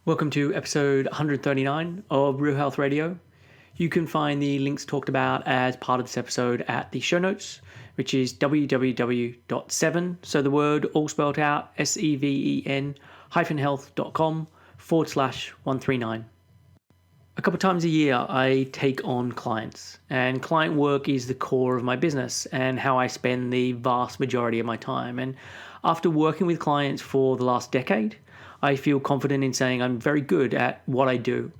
Welcome to episode 139 of Real Health Radio. You can find the links talked about as part of this episode at the show notes, which is www.7, so the word all spelled out, seven-health.com/139. A couple times a year, I take on clients, and client work is the core of my business and how I spend the vast majority of my time. And after working with clients for the last decade, I feel confident in saying I'm very good at what I do.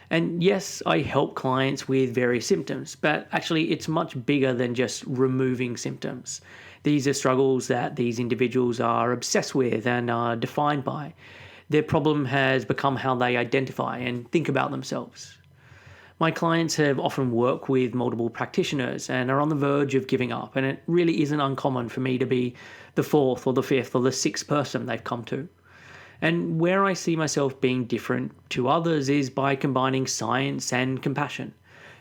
And yes, I help clients with various symptoms, but actually it's much bigger than just removing symptoms. These are struggles that these individuals are obsessed with and are defined by. Their problem has become how they identify and think about themselves. My clients have often worked with multiple practitioners and are on the verge of giving up, and it really isn't uncommon for me to be the fourth or the fifth or the sixth person they've come to. And where I see myself being different to others is by combining science and compassion.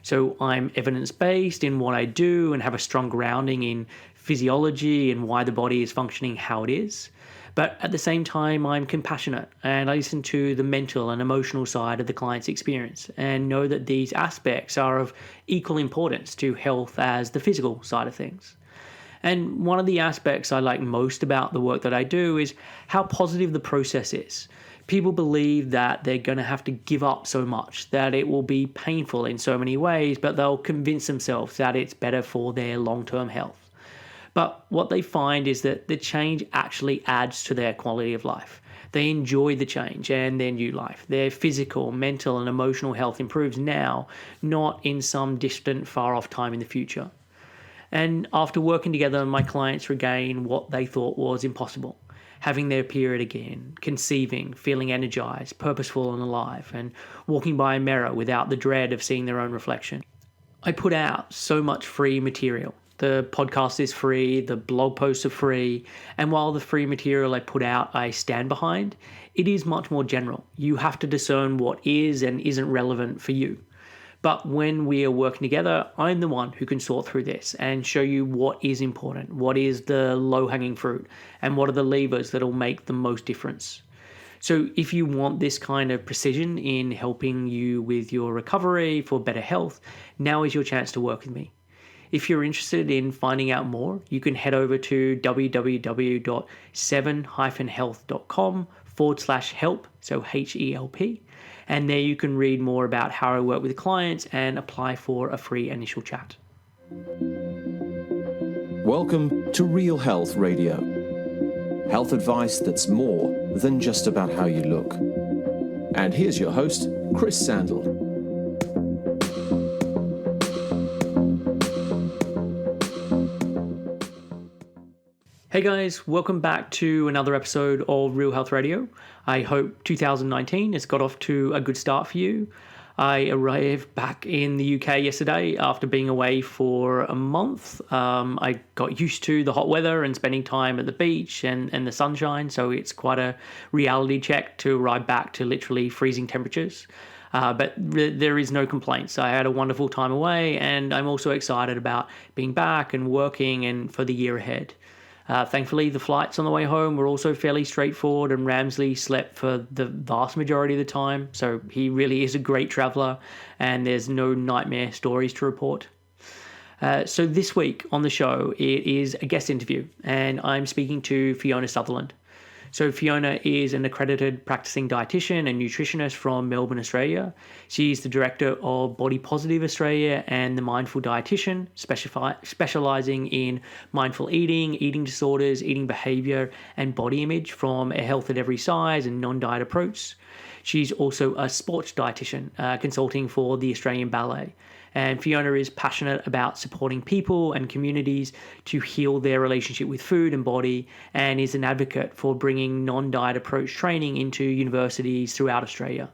So I'm evidence-based in what I do and have a strong grounding in physiology and why the body is functioning how it is. But at the same time, I'm compassionate and I listen to the mental and emotional side of the client's experience and know that these aspects are of equal importance to health as the physical side of things. And one of the aspects I like most about the work that I do is how positive the process is. People believe that they're going to have to give up so much, that it will be painful in so many ways, but they'll convince themselves that it's better for their long-term health. But what they find is that the change actually adds to their quality of life. They enjoy the change and their new life. Their physical, mental, and emotional health improves now, not in some distant, far-off time in the future. And after working together, my clients regain what they thought was impossible. Having their period again, conceiving, feeling energized, purposeful and alive, and walking by a mirror without the dread of seeing their own reflection. I put out so much free material. The podcast is free, the blog posts are free, and while the free material I put out I stand behind, it is much more general. You have to discern what is and isn't relevant for you. But when we are working together, I'm the one who can sort through this and show you what is important, what is the low-hanging fruit, and what are the levers that will make the most difference. So if you want this kind of precision in helping you with your recovery for better health, now is your chance to work with me. If you're interested in finding out more, you can head over to www.7-health.com/help, so HELP. And there you can read more about how I work with clients and apply for a free initial chat. Welcome to Real Health Radio. Health advice that's more than just about how you look. And here's your host, Chris Sandel. Hey guys, welcome back to another episode of Real Health Radio. I hope 2019 has got off to a good start for you. I arrived back in the UK yesterday after being away for a month. I got used to the hot weather and spending time at the beach and the sunshine, so it's quite a reality check to arrive back to literally freezing temperatures. But there is no complaints. I had a wonderful time away, and I'm also excited about being back and working and for the year ahead. Thankfully, the flights on the way home were also fairly straightforward, and Ramsley slept for the vast majority of the time, so he really is a great traveller, and there's no nightmare stories to report. So this week on the show, it is a guest interview, and I'm speaking to Fiona Sutherland. So Fiona is an accredited practising dietitian and nutritionist from Melbourne, Australia. She's the director of Body Positive Australia and the Mindful Dietitian, specialising in mindful eating, eating disorders, eating behaviour and body image from a health at every size and non-diet approach. She's also a sports dietitian, consulting for the Australian Ballet. And Fiona is passionate about supporting people and communities to heal their relationship with food and body, and is an advocate for bringing non-diet approach training into universities throughout Australia.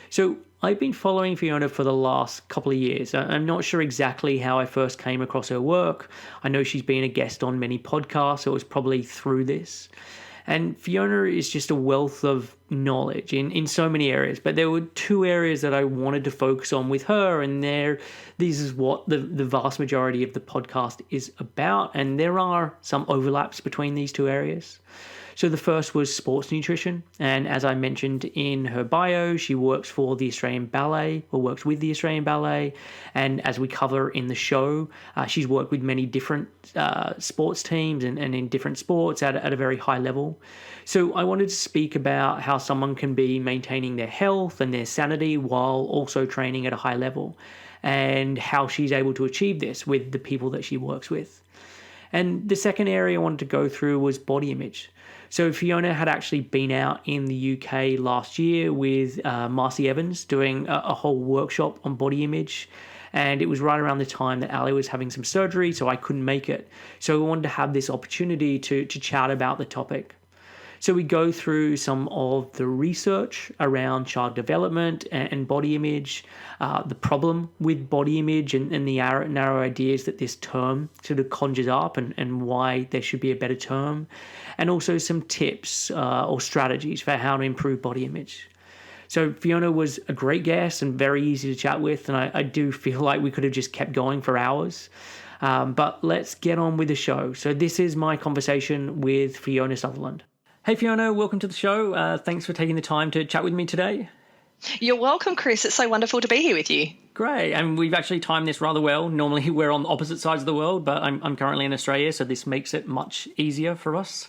So I've been following Fiona for the last couple of years. I'm not sure exactly how I first came across her work. I know she's been a guest on many podcasts, so it was probably through this. And Fiona is just a wealth of knowledge in so many areas. But there were two areas that I wanted to focus on with her, and this is what the vast majority of the podcast is about. And there are some overlaps between these two areas. So the first was sports nutrition. And as I mentioned in her bio, she works for the Australian Ballet, or works with the Australian Ballet. And as we cover in the show, she's worked with many different sports teams and in different sports at a very high level. So I wanted to speak about how someone can be maintaining their health and their sanity while also training at a high level, and how she's able to achieve this with the people that she works with. And the second area I wanted to go through was body image. So Fiona had actually been out in the UK last year with Marcy Evans doing a whole workshop on body image. And it was right around the time that Ali was having some surgery, so I couldn't make it. So we wanted to have this opportunity to chat about the topic. So we go through some of the research around child development and body image, the problem with body image and the narrow ideas that this term sort of conjures up and why there should be a better term, and also some tips or strategies for how to improve body image. So Fiona was a great guest and very easy to chat with, and I do feel like we could have just kept going for hours. But let's get on with the show. So this is my conversation with Fiona Sutherland. Hey Fiona, welcome to the show. Thanks for taking the time to chat with me today. You're welcome, Chris. It's so wonderful to be here with you. Great, and we've actually timed this rather well. Normally we're on opposite sides of the world, but I'm currently in Australia, so this makes it much easier for us.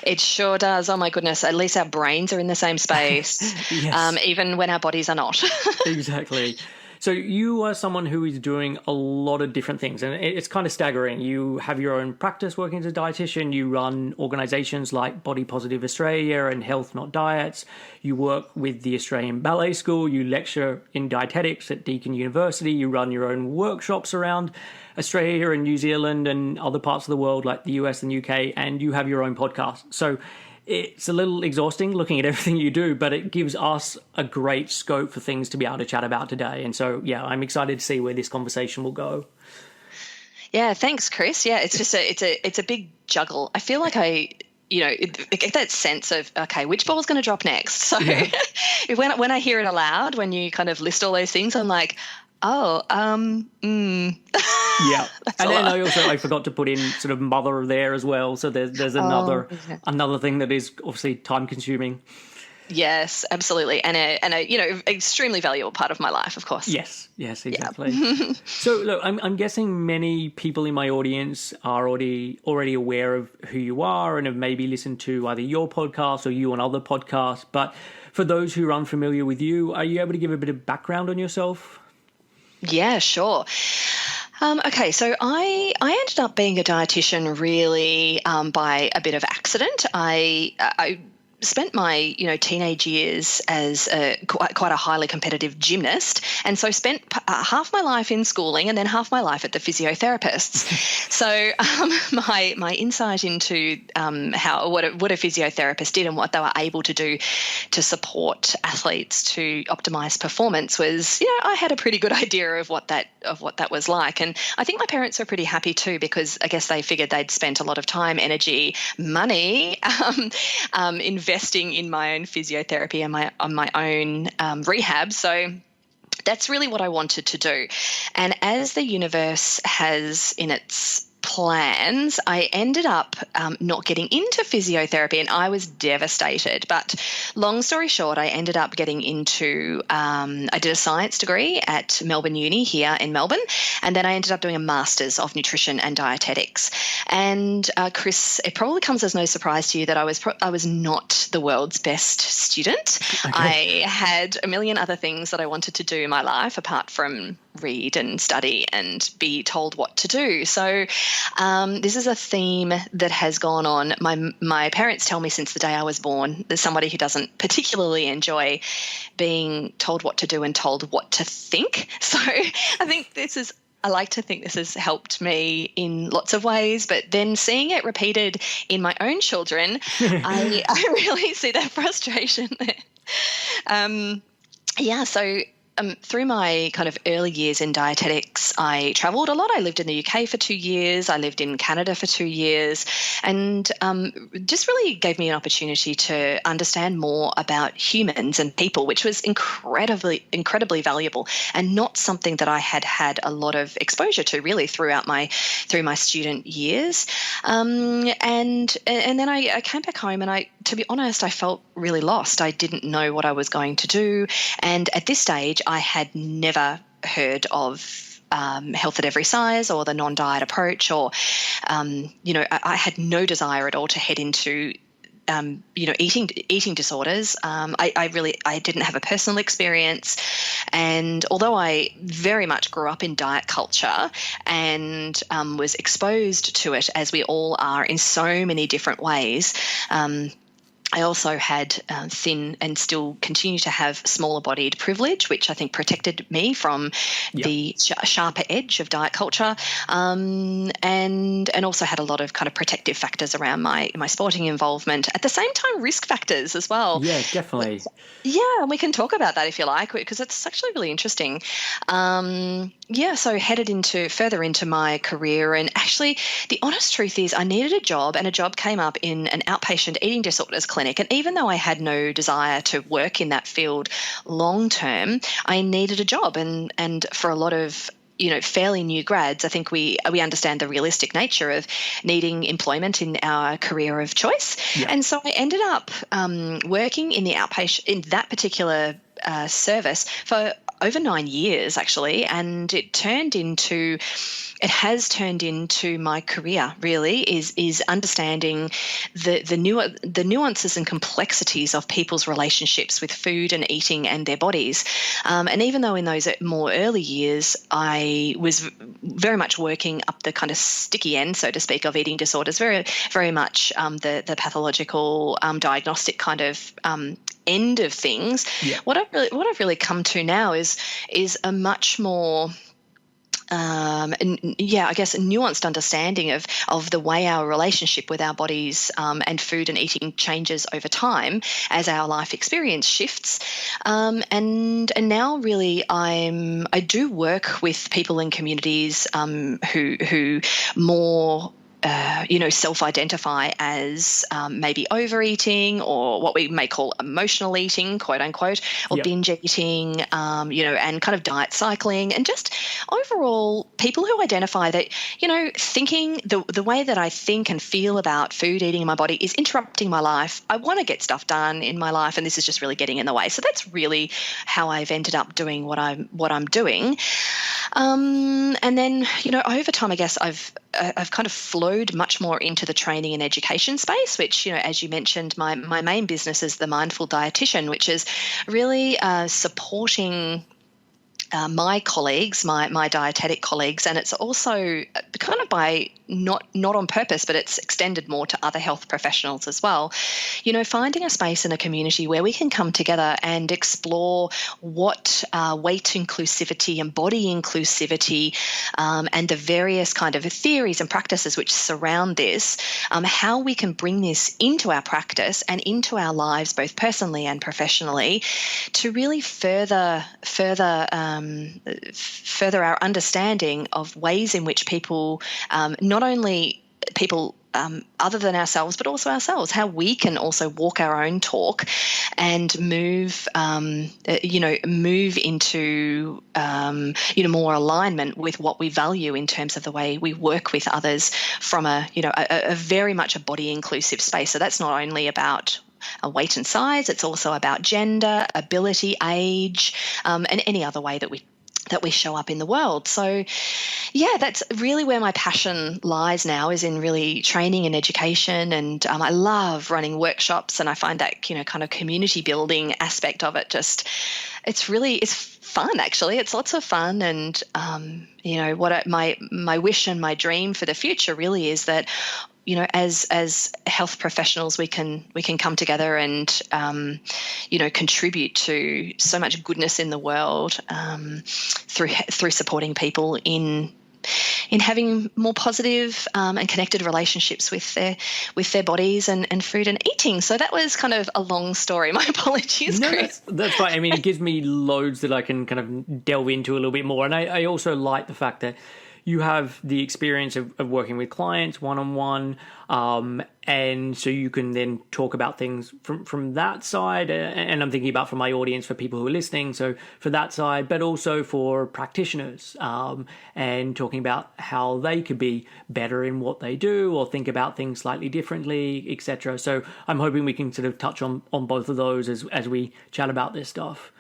It sure does. Oh my goodness, at least our brains are in the same space, Yes. Even when our bodies are not. Exactly. So you are someone who is doing a lot of different things, and it's kind of staggering. You have your own practice working as a dietitian. You run organisations like Body Positive Australia and Health Not Diets. You work with the Australian Ballet School. You lecture in dietetics at Deakin University. You run your own workshops around Australia and New Zealand and other parts of the world like the US and UK, and you have your own podcast. So it's a little exhausting looking at everything you do, but it gives us a great scope for things to be able to chat about today. And so, yeah, I'm excited to see where this conversation will go. Yeah, thanks, Chris. Yeah, it's just it's a big juggle. I feel like I get that sense of, okay, which ball's going to drop next? So Yeah. when I hear it aloud, when you kind of list all those things, I'm like, oh, Yeah, and then I forgot to put in sort of mother there as well. So there's another thing that is obviously time consuming. Yes, absolutely, and a extremely valuable part of my life, of course. Yes, exactly. Yeah. So look, I'm guessing many people in my audience are already aware of who you are and have maybe listened to either your podcast or you on other podcasts. But for those who are unfamiliar with you, are you able to give a bit of background on yourself? Yeah, sure. Okay, so I ended up being a dietitian really by a bit of accident. I spent my teenage years as quite a highly competitive gymnast, and so spent half my life in schooling and then half my life at the physiotherapists. So my insight into what a physiotherapist did and what they were able to do to support athletes to optimize performance was, I had a pretty good idea of what that was like. And I think my parents were pretty happy too, because I guess they figured they'd spent a lot of time, energy, money investing in my own physiotherapy and my own rehab. So that's really what I wanted to do. And as the universe has in its plans, I ended up not getting into physiotherapy, and I was devastated. But long story short, I ended up getting into, I did a science degree at Melbourne Uni here in Melbourne, and then I ended up doing a Master's of Nutrition and Dietetics. And Chris, it probably comes as no surprise to you that I was not the world's best student. Okay. I had a million other things that I wanted to do in my life apart from read and study and be told what to do. So this is a theme that has gone on. My parents tell me since the day I was born, there's somebody who doesn't particularly enjoy being told what to do and told what to think. So I like to think this has helped me in lots of ways, but then seeing it repeated in my own children, I really see that frustration there. So through my kind of early years in dietetics, I travelled a lot. I lived in the UK for 2 years. I lived in Canada for 2 years, and just really gave me an opportunity to understand more about humans and people, which was incredibly valuable, and not something that I had had a lot of exposure to really through my student years. And then I came back home, and to be honest, I felt really lost. I didn't know what I was going to do, and at this stage, I had never heard of health at every size or the non-diet approach, or I had no desire at all to head into eating disorders. I didn't have a personal experience, and although I very much grew up in diet culture and was exposed to it, as we all are in so many different ways, I also had thin and still continue to have smaller bodied privilege, which I think protected me from the sharper edge of diet culture, and also had a lot of kind of protective factors around my sporting involvement. At the same time, risk factors as well. Yeah, definitely. Yeah, and we can talk about that if you like, because it's actually really interesting. So headed further into my career, and actually the honest truth is I needed a job, and a job came up in an outpatient eating disorders clinic. And even though I had no desire to work in that field long term, I needed a job. And for a lot of fairly new grads, I think we understand the realistic nature of needing employment in our career of choice. Yeah. And so I ended up working in the outpatient in that particular service for over 9 years, actually, and it has turned into my career. Really, is understanding the nuances and complexities of people's relationships with food and eating and their bodies. And even though in those more early years I was very much working up the kind of sticky end, so to speak, of eating disorders, very very much the pathological diagnostic kind of end of things. Yeah. What I've really come to now is a much more I guess a nuanced understanding of the way our relationship with our bodies and food and eating changes over time as our life experience shifts. And now really I do work with people in communities who more self-identify as maybe overeating, or what we may call emotional eating, quote unquote, or binge eating, and kind of diet cycling, and just overall people who identify that, thinking the way that I think and feel about food, eating, in my body is interrupting my life. I want to get stuff done in my life, and this is just really getting in the way. So that's really how I've ended up doing what I'm doing. And then, over time, I guess I've kind of flowed much more into the training and education space, which, as you mentioned, my main business is the Mindful Dietitian, which is really supporting my colleagues, my dietetic colleagues, and it's also kind of by not on purpose, but it's extended more to other health professionals as well. Finding a space in a community where we can come together and explore what weight inclusivity and body inclusivity and the various kind of theories and practices which surround this, how we can bring this into our practice and into our lives, both personally and professionally, to really further our understanding of ways in which people, not only people other than ourselves, but also ourselves, how we can also walk our own talk and move into more alignment with what we value in terms of the way we work with others from a very much a body inclusive space. So that's not only about weight and size, it's also about gender, ability, age, and any other way that we show up in the world. So that's really where my passion lies now, is in really training and education. And I love running workshops, and I find that, kind of community building aspect of it it's fun, actually. It's lots of fun. And, my wish and my dream for the future really is that, as health professionals, we can come together and, contribute to so much goodness in the world through supporting people in in having more positive and connected relationships with their bodies and food and eating. So that was kind of a long story. My apologies, No, Chris. that's fine. I mean, it gives me loads that I can kind of delve into a little bit more. And I also like the fact that you have the experience of working with clients one-on-one, and so you can then talk about things from that side. And I'm thinking about for my audience, for people who are listening, so for that side, but also for practitioners, and talking about how they could be better in what they do or think about things slightly differently, etc. So I'm hoping we can sort of touch on both of those as we chat about this stuff.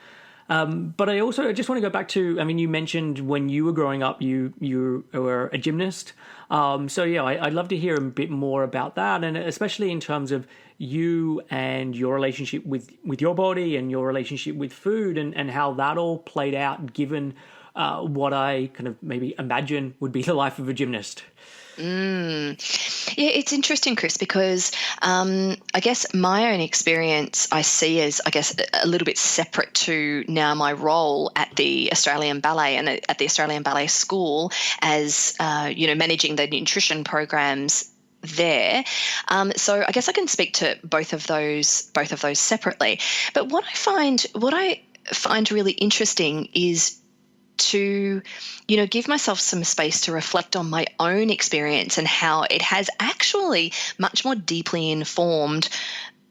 But I just want to go back to, I mean, you mentioned when you were growing up, you were a gymnast. So yeah, I'd love to hear a bit more about that, and especially in terms of you and your relationship with your body and your relationship with food, and how that all played out given what I kind of maybe imagine would be the life of a gymnast. Yeah, it's interesting, Chris, because I guess my own experience I see as, I guess, a little bit separate to now my role at the Australian Ballet and at the Australian Ballet School as, managing the nutrition programs there. So I guess I can speak to both of those separately. But what I find really interesting is to, give myself some space to reflect on my own experience and how it has actually much more deeply informed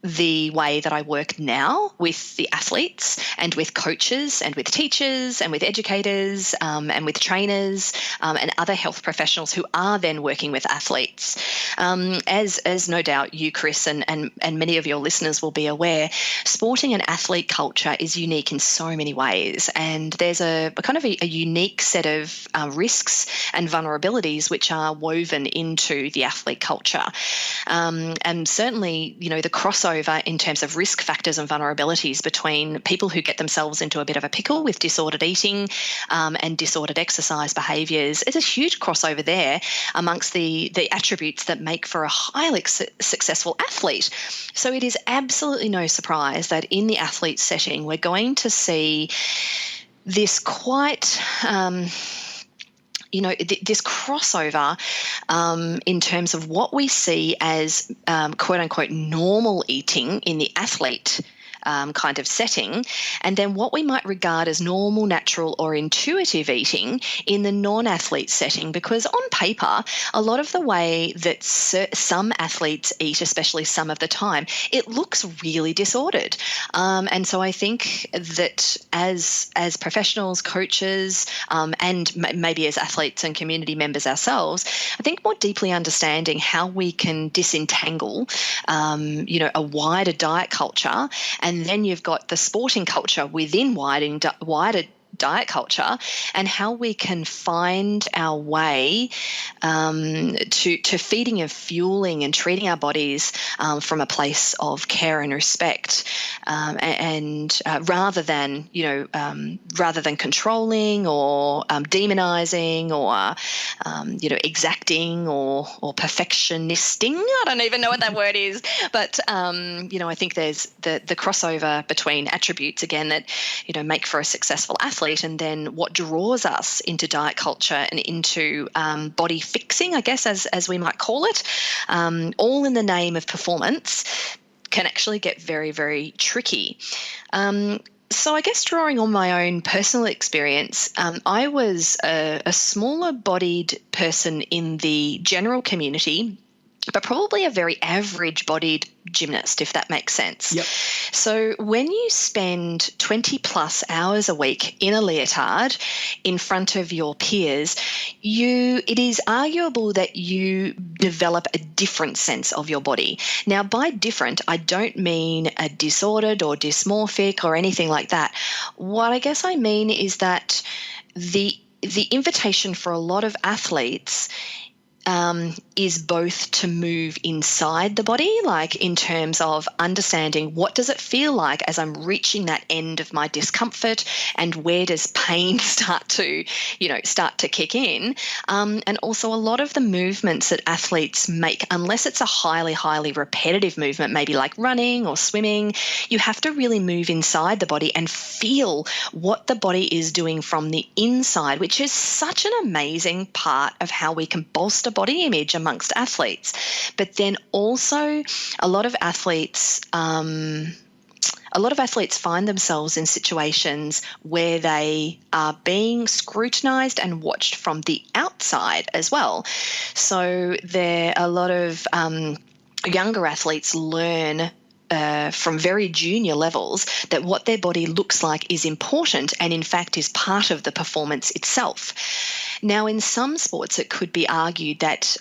the way that I work now with the athletes and with coaches and with teachers and with educators and with trainers and other health professionals who are then working with athletes. As no doubt you, Chris, and many of your listeners will be aware, sporting and athlete culture is unique in so many ways, and there's a kind of a unique set of risks and vulnerabilities which are woven into the athlete culture. And certainly, the crossover in terms of risk factors and vulnerabilities between people who get themselves into a bit of a pickle with disordered eating and disordered exercise behaviours. There's a huge crossover there amongst the attributes that make for a highly successful athlete. So it is absolutely no surprise that in the athlete setting, we're going to see this quite... this crossover in terms of what we see as quote unquote normal eating in the athlete kind of setting, and then what we might regard as normal, natural, or intuitive eating in the non-athlete setting. Because on paper, a lot of the way that some athletes eat, especially some of the time, it looks really disordered. And so I think that as professionals, coaches, and maybe as athletes and community members ourselves, I think more deeply understanding how we can disentangle, a wider diet culture, and then you've got the sporting culture within wider diet culture, and how we can find our way to feeding and fueling and treating our bodies from a place of care and respect, and rather than controlling or demonizing or exacting or perfectionisting. I don't even know what that word is, but I think there's the crossover between attributes again that make for a successful athlete, and then what draws us into diet culture and into body fixing, I guess, as we might call it, all in the name of performance, can actually get very, very tricky. So I guess drawing on my own personal experience, I was a smaller-bodied person in the general community, but probably a very average-bodied gymnast, if that makes sense. Yep. So when you spend 20 plus hours a week in a leotard in front of your peers, it is arguable that you develop a different sense of your body. Now, by different, I don't mean a disordered or dysmorphic or anything like that. What I guess I mean is that the invitation for a lot of athletes is both to move inside the body, like in terms of understanding what does it feel like as I'm reaching that end of my discomfort, and where does pain start to kick in. And also a lot of the movements that athletes make, unless it's a highly, highly repetitive movement, maybe like running or swimming, you have to really move inside the body and feel what the body is doing from the inside, which is such an amazing part of how we can bolster body image amongst athletes. But then also a lot of athletes find themselves in situations where they are being scrutinized and watched from the outside as well. So a lot of younger athletes learn from very junior levels that what their body looks like is important, and in fact is part of the performance itself. Now, in some sports, it could be argued that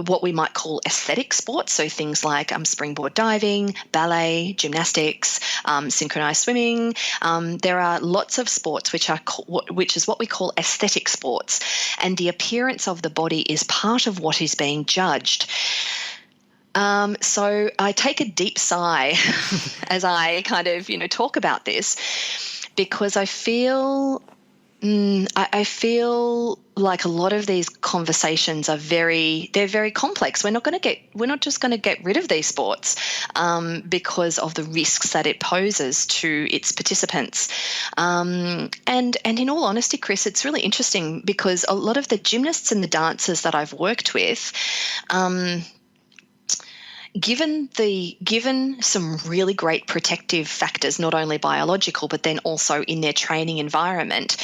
what we might call aesthetic sports, so things like springboard diving, ballet, gymnastics, synchronized swimming, there are lots of sports which is what we call aesthetic sports, and the appearance of the body is part of what is being judged. So I take a deep sigh as I kind of, talk about this, because I feel like a lot of these conversations are very complex. We're not just going to get rid of these sports because of the risks that it poses to its participants. And in all honesty, Chris, it's really interesting because a lot of the gymnasts and the dancers that I've worked with, given some really great protective factors, not only biological, but then also in their training environment,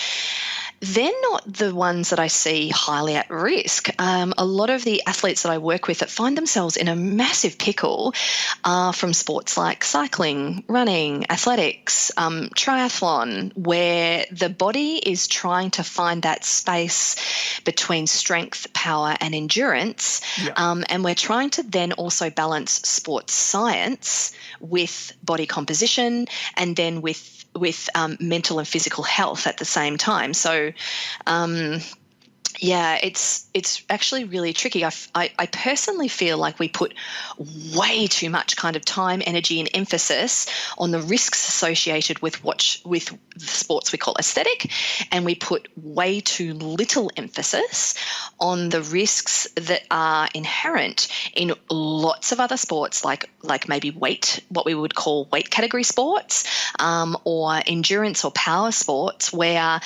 they're not the ones that I see highly at risk. A lot of the athletes that I work with that find themselves in a massive pickle are from sports like cycling, running, athletics, triathlon, where the body is trying to find that space between strength, power, and endurance. Yeah. And we're trying to then also balance sports science with body composition, and then with mental and physical health at the same time. So, it's actually really tricky. I personally feel like we put way too much kind of time, energy, and emphasis on the risks associated with the sports we call aesthetic, and we put way too little emphasis on the risks that are inherent in lots of other sports, like maybe what we would call weight category sports, or endurance or power sports, where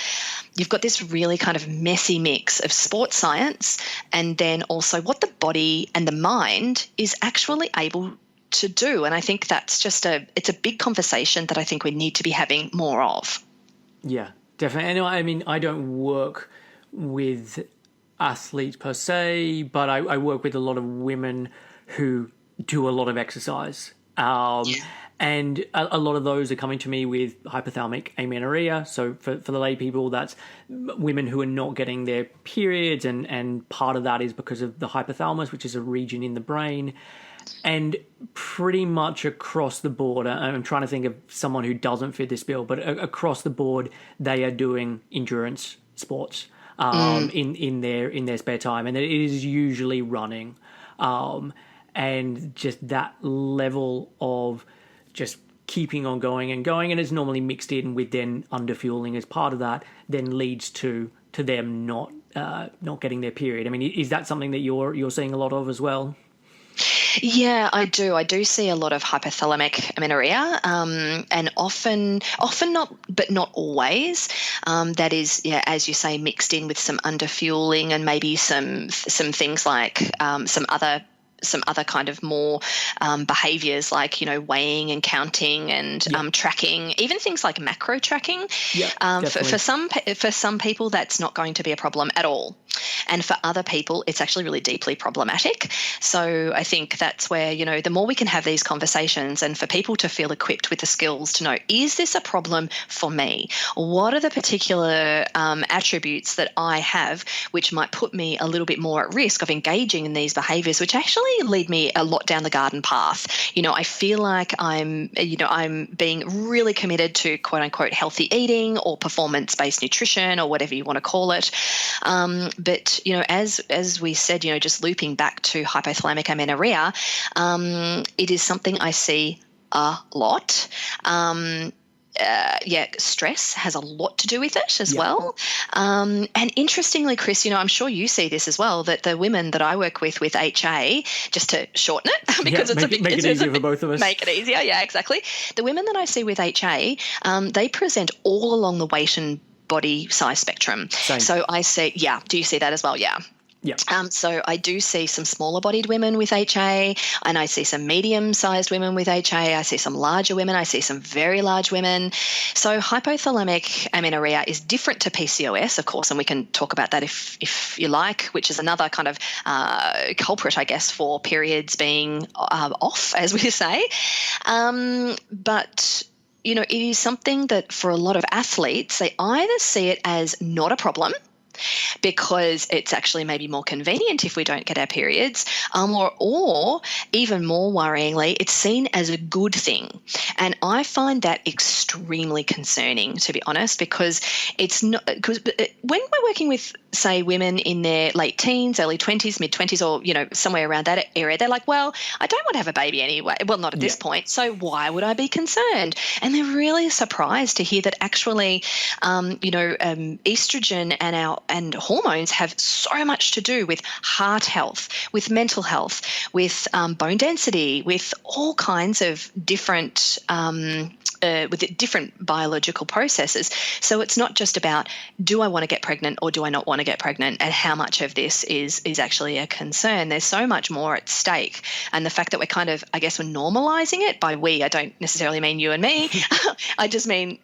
you've got this really kind of messy mix of sports science and then also what the body and the mind is actually able to do. And I think that's it's a big conversation that I think we need to be having more of. Yeah, definitely. And I mean, I don't work with athletes per se, but I work with a lot of women who do a lot of exercise. And a lot of those are coming to me with hypothalamic amenorrhea. So for the lay people, that's women who are not getting their periods, and part of that is because of the hypothalamus, which is a region in the brain. And pretty much across the board, I'm trying to think of someone who doesn't fit this bill, but across the board, they are doing endurance sports in their spare time, and it is usually running, and just that level of just keeping on going, and it's normally mixed in with then underfueling as part of that, then leads to them not getting their period. I mean, is that something that you're seeing a lot of as well? Yeah, I do. I do see a lot of hypothalamic amenorrhea, and often not, but not always. That is, as you say, mixed in with some underfueling and maybe some things like some other kind of more behaviours like, weighing and counting and tracking, even things like macro tracking. For some people, that's not going to be a problem at all. And for other people, it's actually really deeply problematic. So I think that's where, the more we can have these conversations and for people to feel equipped with the skills to know, is this a problem for me? What are the particular attributes that I have which might put me a little bit more at risk of engaging in these behaviours, which actually lead me a lot down the garden path. I feel like I'm being really committed to quote unquote healthy eating or performance-based nutrition or whatever you want to call it. But But, as we said, just looping back to hypothalamic amenorrhea, it is something I see a lot. Stress has a lot to do with it as well. And interestingly, Chris, I'm sure you see this as well, that the women that I work with HA, just to shorten it, because make it easier for both of us. Make it easier, yeah, exactly. The women that I see with HA, they present all along the weight and body size spectrum. Same. So I see, do you see that as well? Yeah. Yeah. So I do see some smaller bodied women with HA, and I see some medium sized women with HA. I see some larger women. I see some very large women. So hypothalamic amenorrhea is different to PCOS, of course, and we can talk about that if you like, which is another kind of culprit, I guess, for periods being off, as we say. But it is something that for a lot of athletes, they either see it as not a problem, because it's actually maybe more convenient if we don't get our periods, or even more worryingly, it's seen as a good thing. And I find that extremely concerning, to be honest, because it's not, because when we're working with, say, women in their late teens, early 20s, mid 20s, or, somewhere around that area, they're like, well, I don't want to have a baby anyway. Well, not at this point. So why would I be concerned? And they're really surprised to hear that actually, estrogen and hormones have so much to do with heart health, with mental health, with bone density, with all kinds of different with different biological processes. So it's not just about, do I want to get pregnant or do I not want to get pregnant, and how much of this is actually a concern. There's so much more at stake. And the fact that we're kind of, I guess, we're normalizing it. By we, I don't necessarily mean you and me. I just mean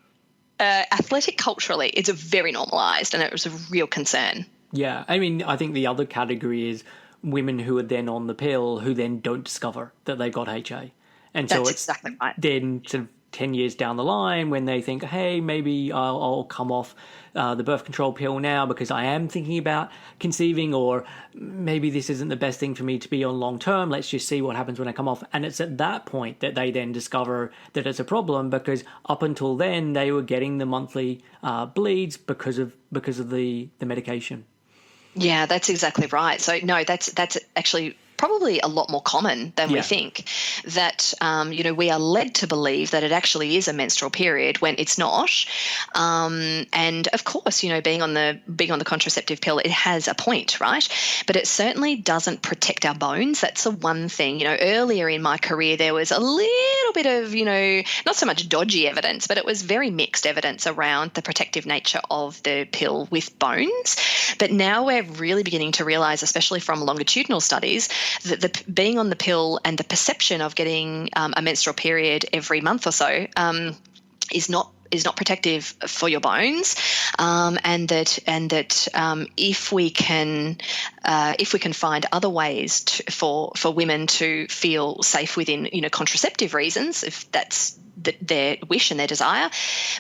athletic culturally, it's a very normalized, and it was a real concern. Yeah. I mean, I think the other category is women who are then on the pill who then don't discover that they got HA. And so That's it's exactly right. Then sort of 10 years down the line when they think, hey, maybe I'll come off the birth control pill now because I am thinking about conceiving, or maybe this isn't the best thing for me to be on long term. Let's just see what happens when I come off. And it's at that point that they then discover that it's a problem, because up until then they were getting the monthly bleeds because of the medication. Yeah, that's exactly right. So no, that's actually probably a lot more common than we think, that, we are led to believe that it actually is a menstrual period when it's not. And of course, being on the contraceptive pill, it has a point, right? But it certainly doesn't protect our bones. That's the one thing. Earlier in my career, there was a little bit of, not so much dodgy evidence, but it was very mixed evidence around the protective nature of the pill with bones. But now we're really beginning to realize, especially from longitudinal studies, that being on the pill and the perception of getting a menstrual period every month or so is not protective for your bones, and that if we can find other ways for women to feel safe within contraceptive reasons, if that's their wish and their desire,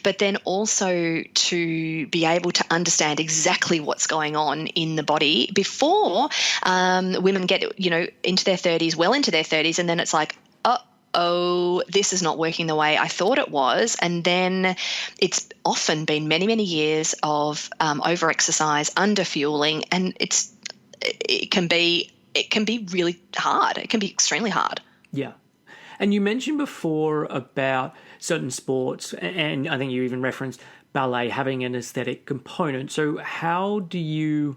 but then also to be able to understand exactly what's going on in the body before women get into their 30s, well into their 30s, and then it's like, oh, this is not working the way I thought it was. And then it's often been many, many years of over-exercise, under-fueling, and it can be really hard. It can be extremely hard. Yeah. And you mentioned before about certain sports, and I think you even referenced ballet having an aesthetic component. So how do you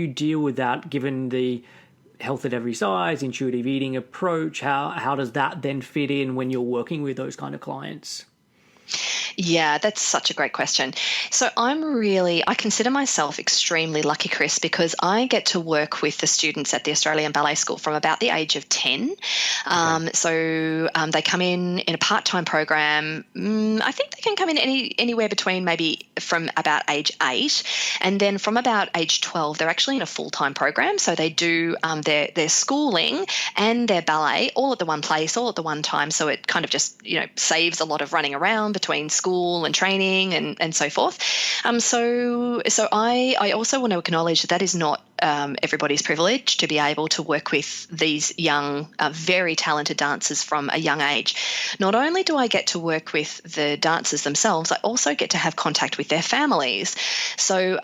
deal with that, given the health at every size, intuitive eating approach? How does that then fit in when you're working with those kind of clients? Yeah, that's such a great question. So I consider myself extremely lucky, Chris, because I get to work with the students at the Australian Ballet School from about the age of 10. Okay. So they come in a part-time program. I think they can come in anywhere between maybe from about age 8, and then from about age 12, they're actually in a full-time program. So they do their schooling and their ballet all at the one place, all at the one time. So it kind of just saves a lot of running around between school and training and so forth. So I also want to acknowledge that is not everybody's privilege to be able to work with these young, very talented dancers from a young age. Not only do I get to work with the dancers themselves, I also get to have contact with their families. So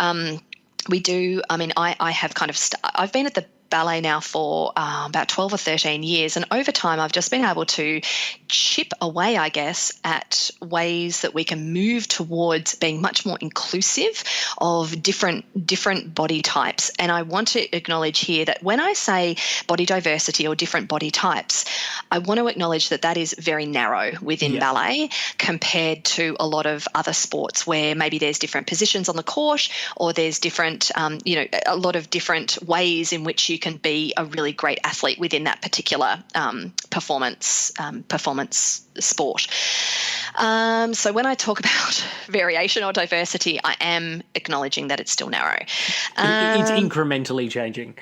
we do, I mean, I have kind of, I've been at the ballet now for about 12 or 13 years, and over time I've just been able to chip away, I guess, at ways that we can move towards being much more inclusive of different body types. And I want to acknowledge here that when I say body diversity or different body types, I want to acknowledge that that is very narrow within ballet compared to a lot of other sports where maybe there's different positions on the court, or there's different, a lot of different ways in which you can be a really great athlete within that particular performance sport. So when I talk about variation or diversity, I am acknowledging that it's still narrow. It's incrementally changing.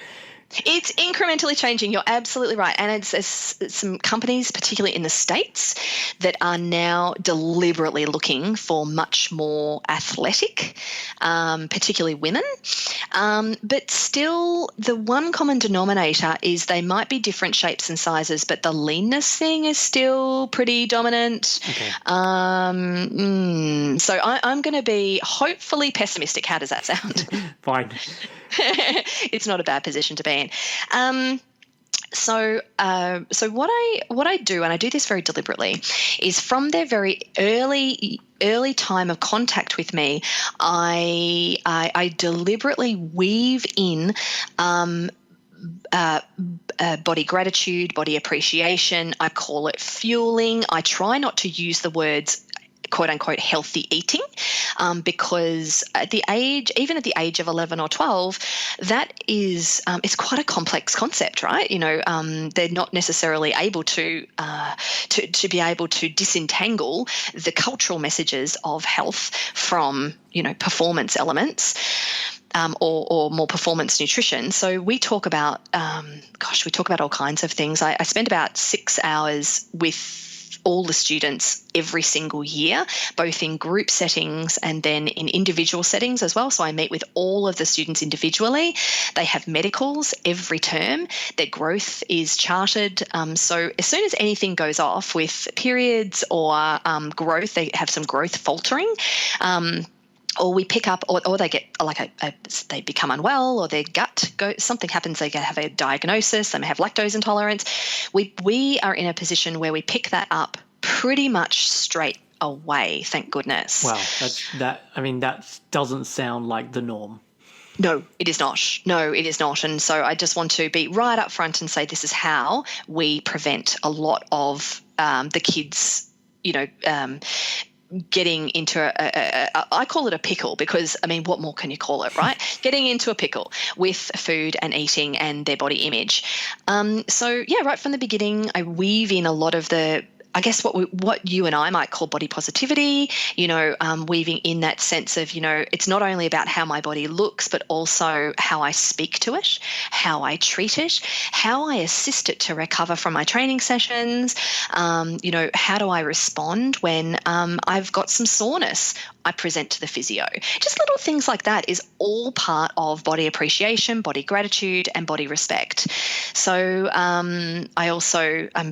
It's incrementally changing. You're absolutely right. And it's some companies, particularly in the States, that are now deliberately looking for much more athletic, particularly women. But still, the one common denominator is they might be different shapes and sizes, but the leanness thing is still pretty dominant. Okay. So I'm going to be hopefully pessimistic. How does that sound? Fine. It's not a bad position to be in. So what I do, and I do this very deliberately, is from their very early time of contact with me, I deliberately weave in body gratitude, body appreciation. I call it fueling. I try not to use the words quote unquote healthy eating, because even at the age of 11 or 12, that is, it's quite a complex concept, right? They're not necessarily able to be able to disentangle the cultural messages of health from, performance elements. Or more performance nutrition. So we talk about, all kinds of things. I spend about 6 hours with all the students every single year, both in group settings and then in individual settings as well. So I meet with all of the students individually. They have medicals every term. Their growth is charted. So as soon as anything goes off with periods or growth, they have some growth faltering. Or we pick up, or they get they become unwell, or their gut something happens. They have a diagnosis. They may have lactose intolerance. We are in a position where we pick that up pretty much straight away. Thank goodness. Wow, that doesn't sound like the norm. No, it is not. No, it is not. And so I just want to be right up front and say this is how we prevent a lot of the kids, getting into I call it a pickle, because what more can you call it, right? Getting into a pickle with food and eating and their body image. Right from the beginning, I weave in a lot of the, I guess what you and I might call body positivity, weaving in that sense of, it's not only about how my body looks, but also how I speak to it, how I treat it, how I assist it to recover from my training sessions. How do I respond when I've got some soreness? I present to the physio. Just little things like that is all part of body appreciation, body gratitude, and body respect. So I'm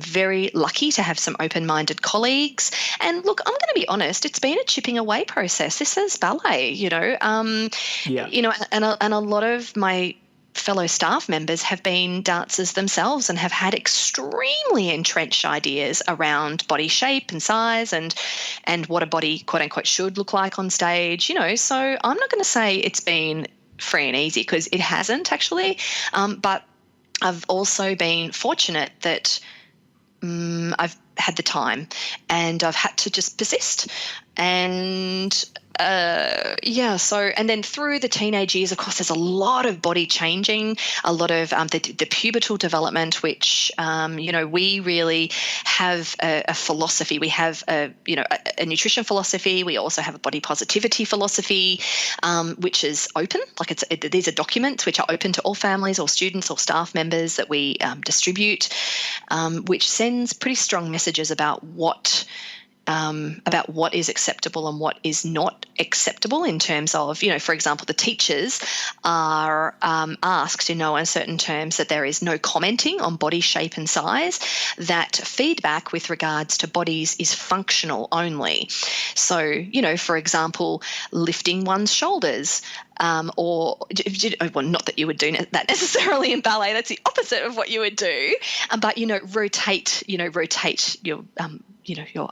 very lucky to have some open-minded colleagues. And look, I'm going to be honest, it's been a chipping away process. This is ballet, and a lot of my fellow staff members have been dancers themselves and have had extremely entrenched ideas around body shape and size and what a body, quote unquote, should look like on stage, so I'm not going to say it's been free and easy, because it hasn't actually, but I've also been fortunate that I've had the time and I've had to just persist. And and then through the teenage years, of course, there's a lot of body changing, a lot of the pubertal development, which we really have a philosophy. We have a nutrition philosophy. We also have a body positivity philosophy, which is open. These are documents which are open to all families, all students, all staff members that we distribute, which sends pretty strong messages about what is acceptable and what is not acceptable in terms of, for example, the teachers are asked in no uncertain terms that there is no commenting on body shape and size, that feedback with regards to bodies is functional only. So, for example, lifting one's shoulders, or, well, not that you would do that necessarily in ballet, that's the opposite of what you would do, but, rotate your your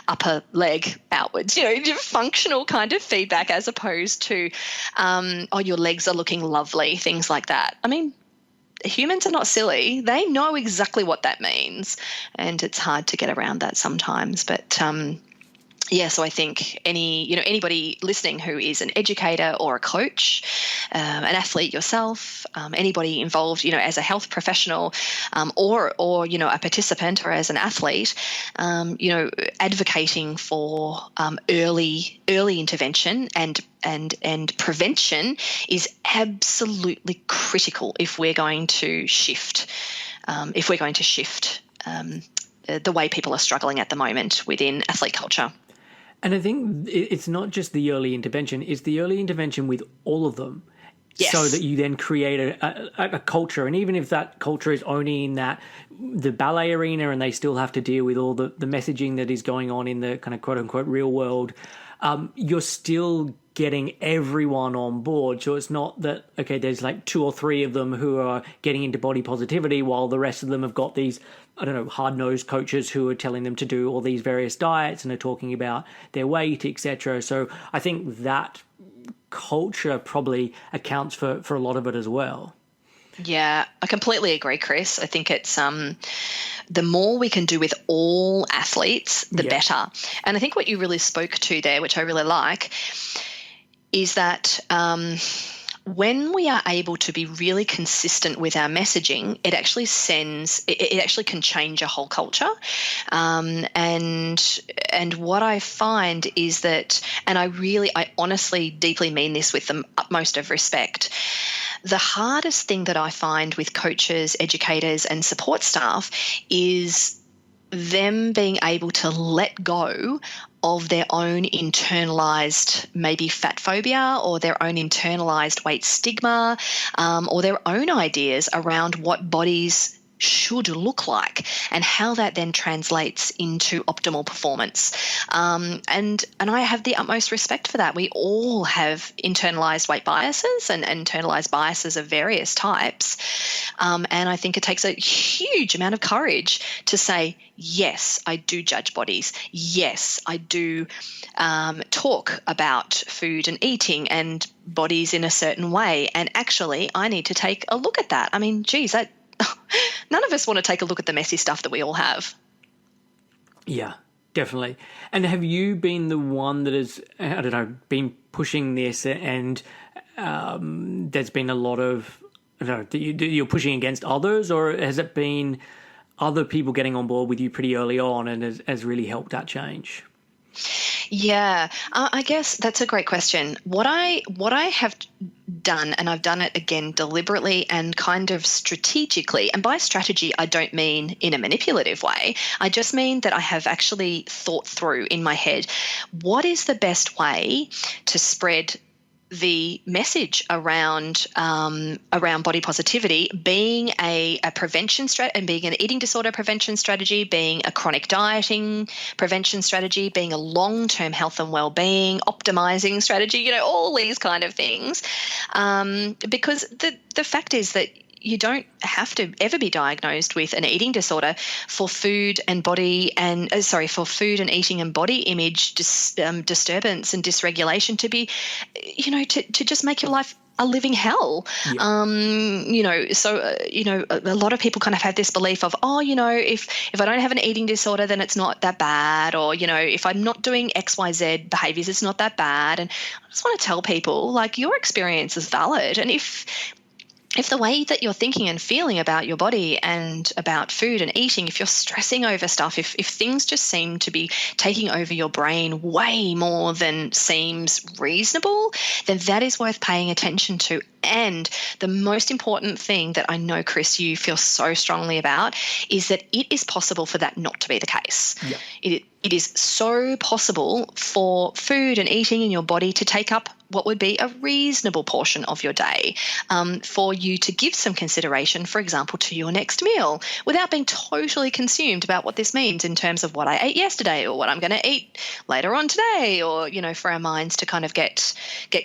upper leg outwards, functional kind of feedback, as opposed to, your legs are looking lovely, things like that. I mean, humans are not silly. They know exactly what that means, and it's hard to get around that sometimes. But so I think anybody listening who is an educator or a coach, an athlete yourself, anybody involved, as a health professional, or a participant or as an athlete, advocating for early intervention and prevention is absolutely critical if we're going to shift. The way people are struggling at the moment within athlete culture. And I think it's not just the early intervention, it's the early intervention with all of them. Yes. So that you then create a culture. And even if that culture is only in the ballet arena and they still have to deal with all the messaging that is going on in the kind of quote unquote real world, you're still getting everyone on board. So it's not that, okay, there's like 2 or 3 of them who are getting into body positivity while the rest of them have got these, hard-nosed coaches who are telling them to do all these various diets and are talking about their weight, etc. So I think that culture probably accounts for a lot of it as well. Yeah, I completely agree, Chris. I think it's the more we can do with all athletes, the better. And I think what you really spoke to there, which I really like, is that when we are able to be really consistent with our messaging, it actually can change a whole culture. And what I find is that, and I honestly deeply mean this with the utmost of respect, the hardest thing that I find with coaches, educators, and support staff is them being able to let go of their own internalized maybe fat phobia or their own internalized weight stigma, or their own ideas around what bodies should look like and how that then translates into optimal performance. And I have the utmost respect for that. We all have internalized weight biases and internalized biases of various types. And I think it takes a huge amount of courage to say, yes, I do judge bodies. Yes, I do talk about food and eating and bodies in a certain way. And actually, I need to take a look at that. I mean, geez, none of us want to take a look at the messy stuff that we all have. Yeah, definitely. And have you been the one that has, been pushing this, and there's been a lot of, you're pushing against others, or has it been other people getting on board with you pretty early on and has really helped that change? Yeah, I guess that's a great question. What I have done, and I've done it again deliberately and kind of strategically, and by strategy I don't mean in a manipulative way, I just mean that I have actually thought through in my head, what is the best way to spread the message around body positivity, being a prevention strategy, and being an eating disorder prevention strategy, being a chronic dieting prevention strategy, being a long-term health and well-being optimizing strategy, all these kind of things, because the fact is that you don't have to ever be diagnosed with an eating disorder for food and eating and body image disturbance and dysregulation to be, to just make your life a living hell. Yeah. A lot of people kind of have this belief of, if I don't have an eating disorder, then it's not that bad. Or, if I'm not doing XYZ behaviors, it's not that bad. And I just want to tell people, your experience is valid. And if the way that you're thinking and feeling about your body and about food and eating, if you're stressing over stuff, if things just seem to be taking over your brain way more than seems reasonable, then that is worth paying attention to And the most important thing that I know, Chris, you feel so strongly about is that it is possible for that not to be the case. Yeah. It is so possible for food and eating in your body to take up what would be a reasonable portion of your day, for you to give some consideration, for example, to your next meal without being totally consumed about what this means in terms of what I ate yesterday or what I'm going to eat later on today, or, for our minds to kind of get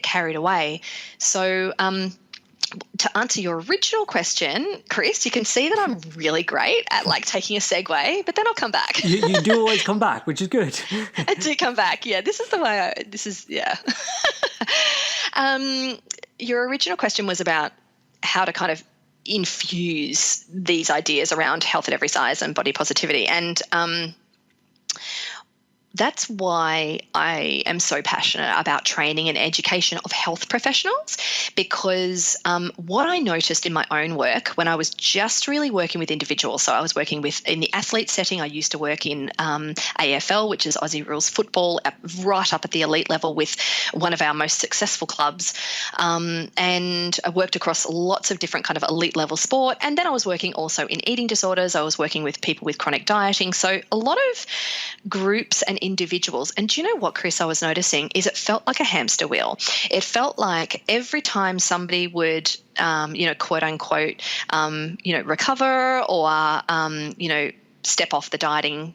carried away. So, to answer your original question, Chris, you can see that I'm really great at taking a segue, but then I'll come back. You do always come back, which is good. I do come back. Yeah, this is the way yeah. Your original question was about how to kind of infuse these ideas around health at every size and body positivity. And that's why I am so passionate about training and education of health professionals, because what I noticed in my own work when I was just really working with individuals, so I was working in the athlete setting. I used to work in AFL, which is Aussie Rules Football, right up at the elite level with one of our most successful clubs, and I worked across lots of different kind of elite level sport. And then I was working also in eating disorders. I was working with people with chronic dieting, so a lot of groups and individuals. And do you know what, Chris, I was noticing is it felt like a hamster wheel. It felt like every time somebody would, quote unquote, recover or, step off the dieting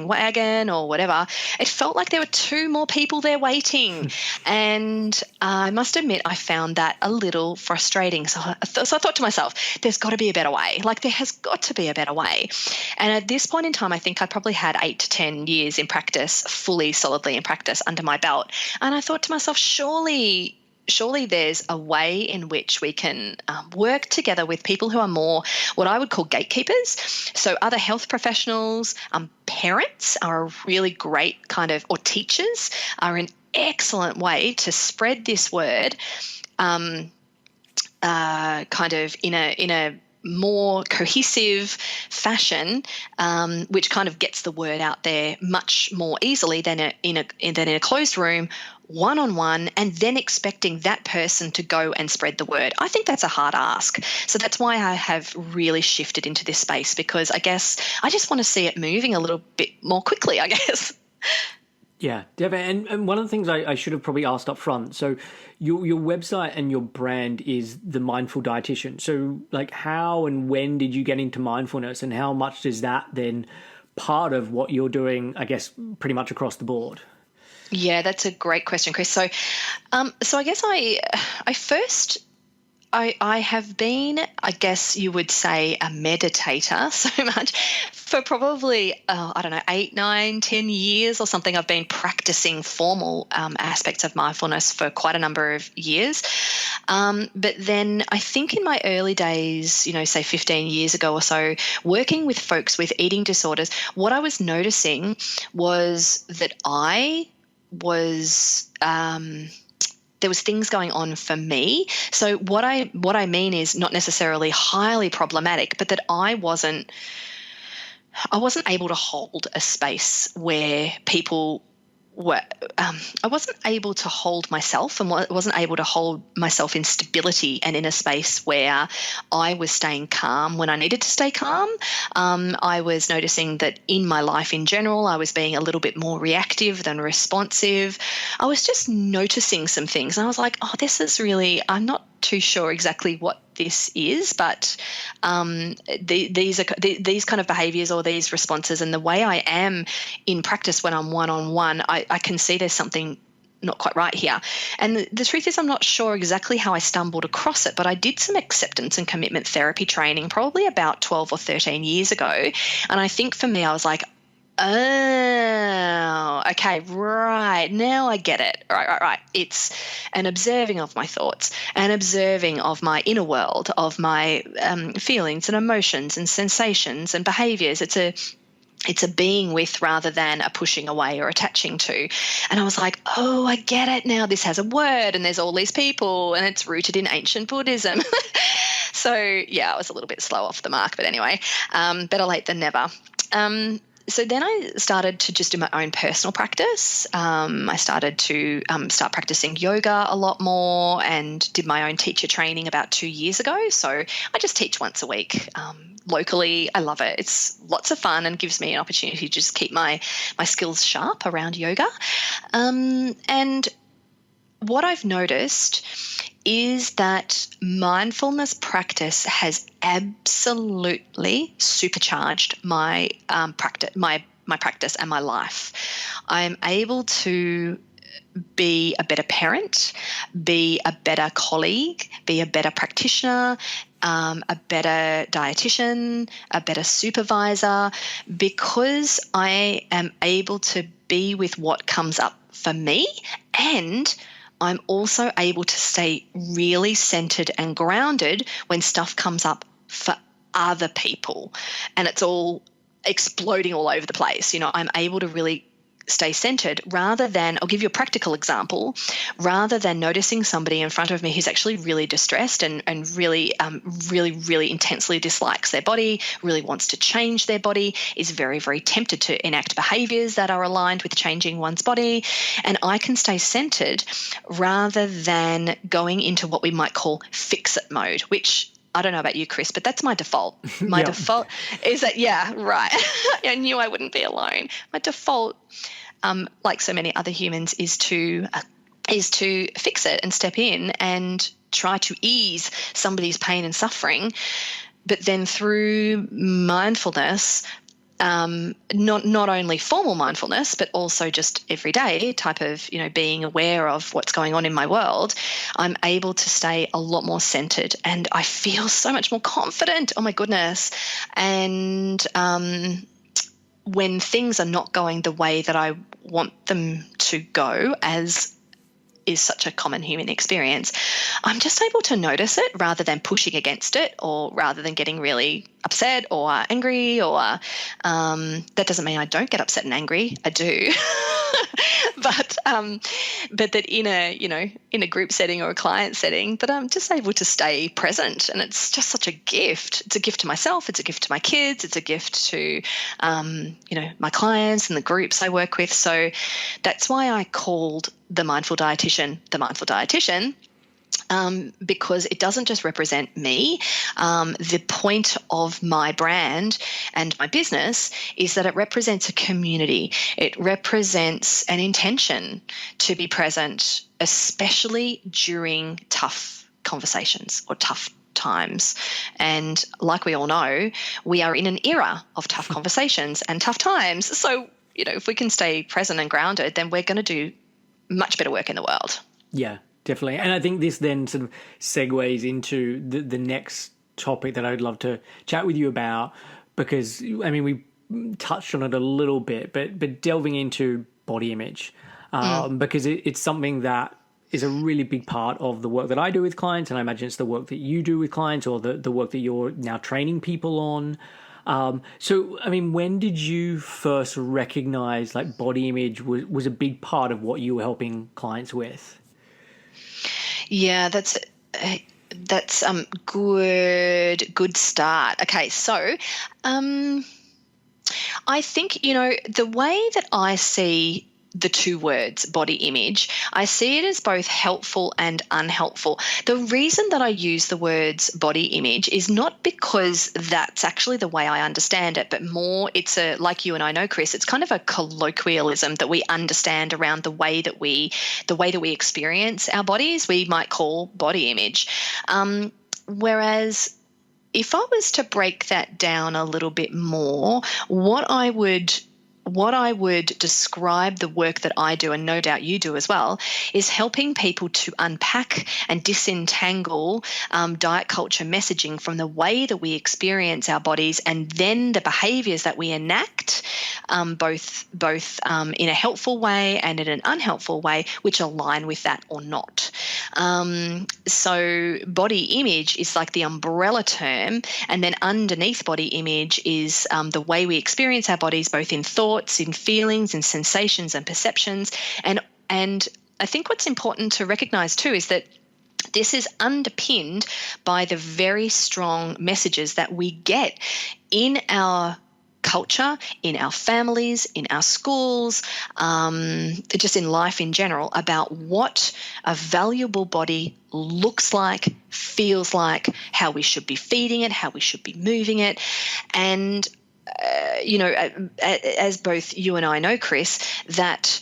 wagon or whatever, it felt like there were two more people there waiting. And I must admit, I found that a little frustrating. So I thought to myself, there's got to be a better way. There has got to be a better way. And at this point in time, I think I probably had 8 to 10 years in practice, solidly in practice under my belt. And I thought to myself, surely there's a way in which we can work together with people who are more what I would call gatekeepers. So other health professionals, parents are a really great kind of, or teachers are an excellent way to spread this word kind of in a more cohesive fashion, which kind of gets the word out there much more easily than in a closed room, one-on-one, and then expecting that person to go and spread the word. I think that's a hard ask. So that's why I have really shifted into this space, because I guess I just want to see it moving a little bit more quickly, I guess. Yeah, definitely. And one of the things I should have probably asked up front, so your website and your brand is The Mindful Dietitian. So how and when did you get into mindfulness, and how much is that then part of what you're doing, I guess, pretty much across the board? Yeah, that's a great question, Chris. So I guess I have been, I guess you would say, a meditator so much for probably, 8, 9, 10 years or something. I've been practicing formal aspects of mindfulness for quite a number of years. But then I think in my early days, say 15 years ago or so, working with folks with eating disorders, what I was noticing was that there was things going on for me. So what I mean is not necessarily highly problematic, but that I wasn't able to hold a space where people were, I wasn't able to hold myself, and wasn't able to hold myself in stability and in a space where I was staying calm when I needed to stay calm. I was noticing that in my life in general, I was being a little bit more reactive than responsive. I was just noticing some things, and I was like, oh, this is really, I'm not too sure exactly what this is, but these kind of behaviors or these responses, and the way I am in practice when I'm one-on-one, I can see there's something not quite right here. And the truth is, I'm not sure exactly how I stumbled across it, but I did some acceptance and commitment therapy training probably about 12 or 13 years ago. And I think for me, I was like, oh, okay, right, now I get it. Right. It's an observing of my thoughts, an observing of my inner world, of my feelings and emotions and sensations and behaviours. It's a being with rather than a pushing away or attaching to. And I was like, oh, I get it now. This has a word and there's all these people and it's rooted in ancient Buddhism. So, yeah, I was a little bit slow off the mark, but anyway, better late than never. So then I started to just do my own personal practice. I started to start practicing yoga a lot more and did my own teacher training about 2 years ago. So I just teach once a week locally. I love it. It's lots of fun and gives me an opportunity to just keep my skills sharp around yoga. And what I've noticed is that mindfulness practice has absolutely supercharged my practice, my practice and my life. I'm able to be a better parent, be a better colleague, be a better practitioner, a better dietitian, a better supervisor, because I am able to be with what comes up for me, and I'm also able to stay really centered and grounded when stuff comes up for other people and it's all exploding all over the place. I'm able to really stay centered rather than, I'll give you a practical example, rather than noticing somebody in front of me who's actually really distressed and really, really intensely dislikes their body, really wants to change their body, is very, very tempted to enact behaviours that are aligned with changing one's body. And I can stay centered rather than going into what we might call fix-it mode, which I don't know about you, Chris, but that's my default. My default is that, yeah, right. I knew I wouldn't be alone. My default, like so many other humans, is to fix it and step in and try to ease somebody's pain and suffering. But then through mindfulness, not only formal mindfulness, but also just everyday type of, being aware of what's going on in my world, I'm able to stay a lot more centered and I feel so much more confident. Oh my goodness. And when things are not going the way that I want them to go, as is such a common human experience, I'm just able to notice it rather than pushing against it, or rather than getting really upset or angry, or that doesn't mean I don't get upset and angry. I do. but that in a group setting or a client setting, that I'm just able to stay present, and it's just such a gift. It's a gift to myself, it's a gift to my kids, it's a gift to my clients and the groups I work with. So that's why I called the Mindful Dietitian, because it doesn't just represent me. The point of my brand and my business is that it represents a community. It represents an intention to be present, especially during tough conversations or tough times. And like we all know, we are in an era of tough conversations and tough times. So, if we can stay present and grounded, then we're going to do much better work in the world. Yeah, definitely. And I think this then sort of segues into the next topic that I'd love to chat with you about, because, we touched on it a little bit, but delving into body image, because it's something that is a really big part of the work that I do with clients, and I imagine it's the work that you do with clients, or the work that you're now training people on. So, when did you first recognize like body image was a big part of what you were helping clients with? Yeah, that's good start. Okay, so I think, the way that I see the two words body image, I see it as both helpful and unhelpful. The reason that I use the words body image is not because that's actually the way I understand it, but more it's like you and I know, Chris, it's kind of a colloquialism that we understand around the way that we experience our bodies, we might call body image. Whereas if I was to break that down a little bit more, what I would describe the work that I do, and no doubt you do as well, is helping people to unpack and disentangle diet culture messaging from the way that we experience our bodies, and then the behaviours that we enact, both in a helpful way and in an unhelpful way, which align with that or not. So body image is like the umbrella term, and then underneath body image is the way we experience our bodies, both in thoughts, in feelings, in sensations and perceptions. And I think what's important to recognize too is that this is underpinned by the very strong messages that we get in our culture, in our families, in our schools, just in life in general, about what a valuable body looks like, feels like, how we should be feeding it, how we should be moving it. And, as both you and I know, Chris, that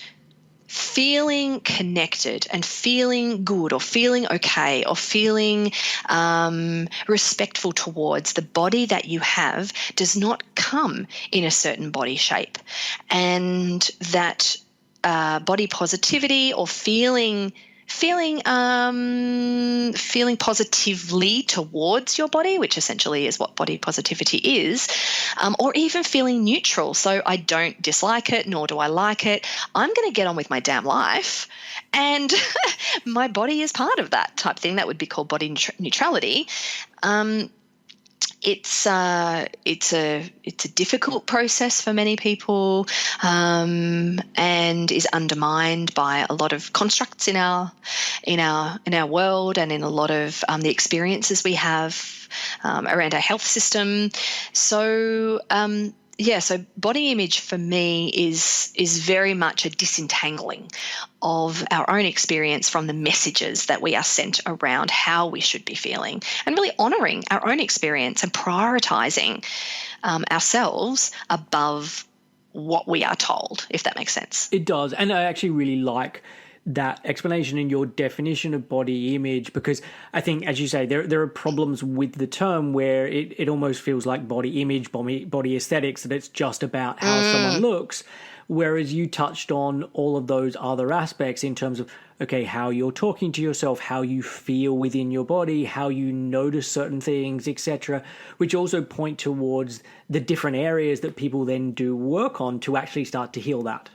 feeling connected and feeling good or feeling okay or feeling respectful towards the body that you have does not come in a certain body shape. And that body positivity or feeling positively towards your body, which essentially is what body positivity is, or even feeling neutral. So I don't dislike it, nor do I like it. I'm going to get on with my damn life, and my body is part of that type thing. That would be called body neutrality. It's a difficult process for many people, and is undermined by a lot of constructs in our world and in a lot of the experiences we have around our health system. So so body image for me is very much a disentangling of our own experience from the messages that we are sent around how we should be feeling, and really honouring our own experience and prioritising ourselves above what we are told, if that makes sense. It does. And I actually really like that explanation in your definition of body image, because I think, as you say, there are problems with the term where it almost feels like body image, body aesthetics, that it's just about how someone looks, whereas you touched on all of those other aspects in terms of, okay, how you're talking to yourself, how you feel within your body, how you notice certain things, etc., which also point towards the different areas that people then do work on to actually start to heal that.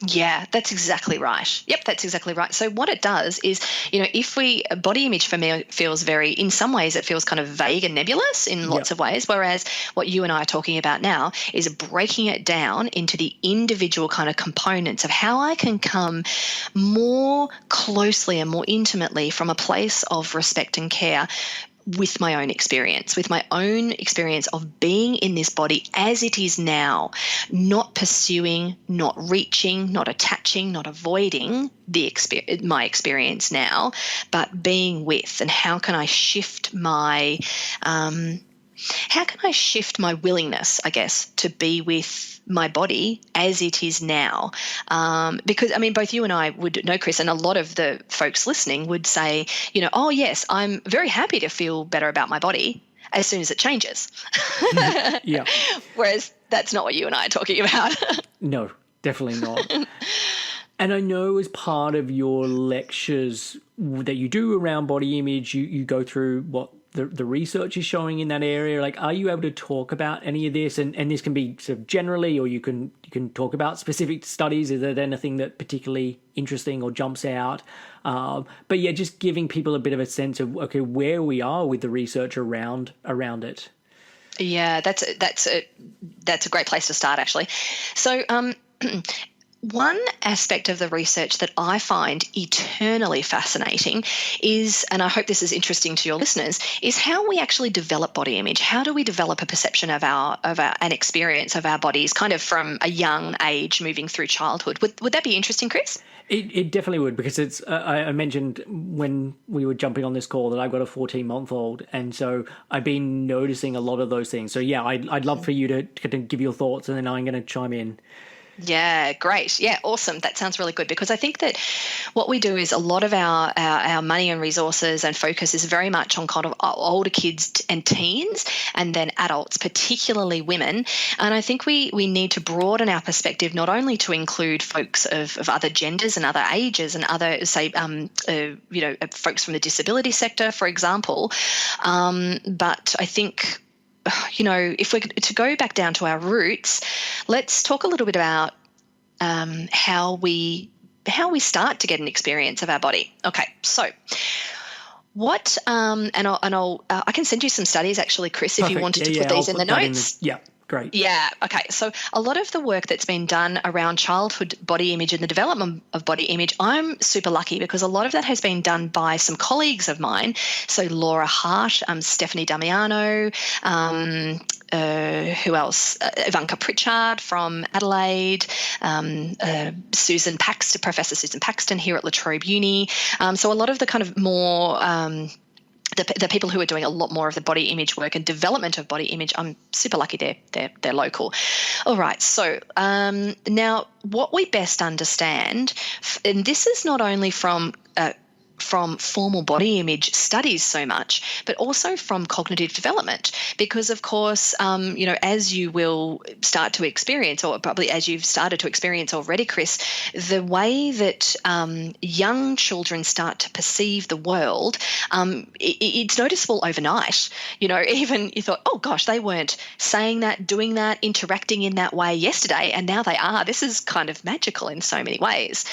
Yeah, that's exactly right. Yep, that's exactly right. So what it does is, body image for me feels in some ways it feels kind of vague and nebulous in lots of ways, whereas what you and I are talking about now is breaking it down into the individual kind of components of how I can come more closely and more intimately from a place of respect and care with my own experience of being in this body as it is now, not pursuing, not reaching, not attaching, not avoiding my experience now, but being with. And how can I shift my willingness, I guess, to be with my body as it is now? Because, both you and I would know, Chris, and a lot of the folks listening would say, oh, yes, I'm very happy to feel better about my body as soon as it changes. Yeah. Whereas that's not what you and I are talking about. No, definitely not. And I know as part of your lectures that you do around body image, you go through what the research is showing in that area. Like, are you able to talk about any of this? And this can be sort of generally, or you can talk about specific studies. Is there anything that particularly interesting or jumps out? But yeah, just giving people a bit of a sense of, okay, where we are with the research around it. Yeah, that's a great place to start, actually. So, one aspect of the research that I find eternally fascinating is, and I hope this is interesting to your listeners, is how we actually develop body image. How do we develop a perception of an experience of our bodies, kind of from a young age, moving through childhood? Would that be interesting, Chris? It definitely would, because it's. I mentioned when we were jumping on this call that I've got a 14-month-old, and so I've been noticing a lot of those things. So yeah, I'd love for you to give your thoughts, and then I'm going to chime in. Yeah, great. Yeah, awesome. That sounds really good, because I think that what we do is a lot of our money and resources and focus is very much on kind of older kids and teens, and then adults, particularly women. And I think we need to broaden our perspective, not only to include folks of other genders and other ages and other, say, folks from the disability sector, for example. But I think, if we're to go back down to our roots, let's talk a little bit about how we start to get an experience of our body. Okay, so what I can send you some studies, actually, Chris, if you wanted to put these in the notes. Great. Yeah. Okay. So a lot of the work that's been done around childhood body image and the development of body image, I'm super lucky because a lot of that has been done by some colleagues of mine. So Laura Hart, Stephanie Damiano, who else? Ivanka Pritchard from Adelaide, Susan Paxton, Professor Susan Paxton here at La Trobe Uni. So a lot of the kind of more the people who are doing a lot more of the body image work and development of body image, I'm super lucky they're local. All right, so now what we best understand, and this is not only from formal body image studies so much, but also from cognitive development, because of course, as you will start to experience, or probably as you've started to experience already, Chris, the way that young children start to perceive the world, it's noticeable overnight. Even you thought, oh gosh, they weren't saying that, doing that, interacting in that way yesterday, and now they are. This is kind of magical in so many ways.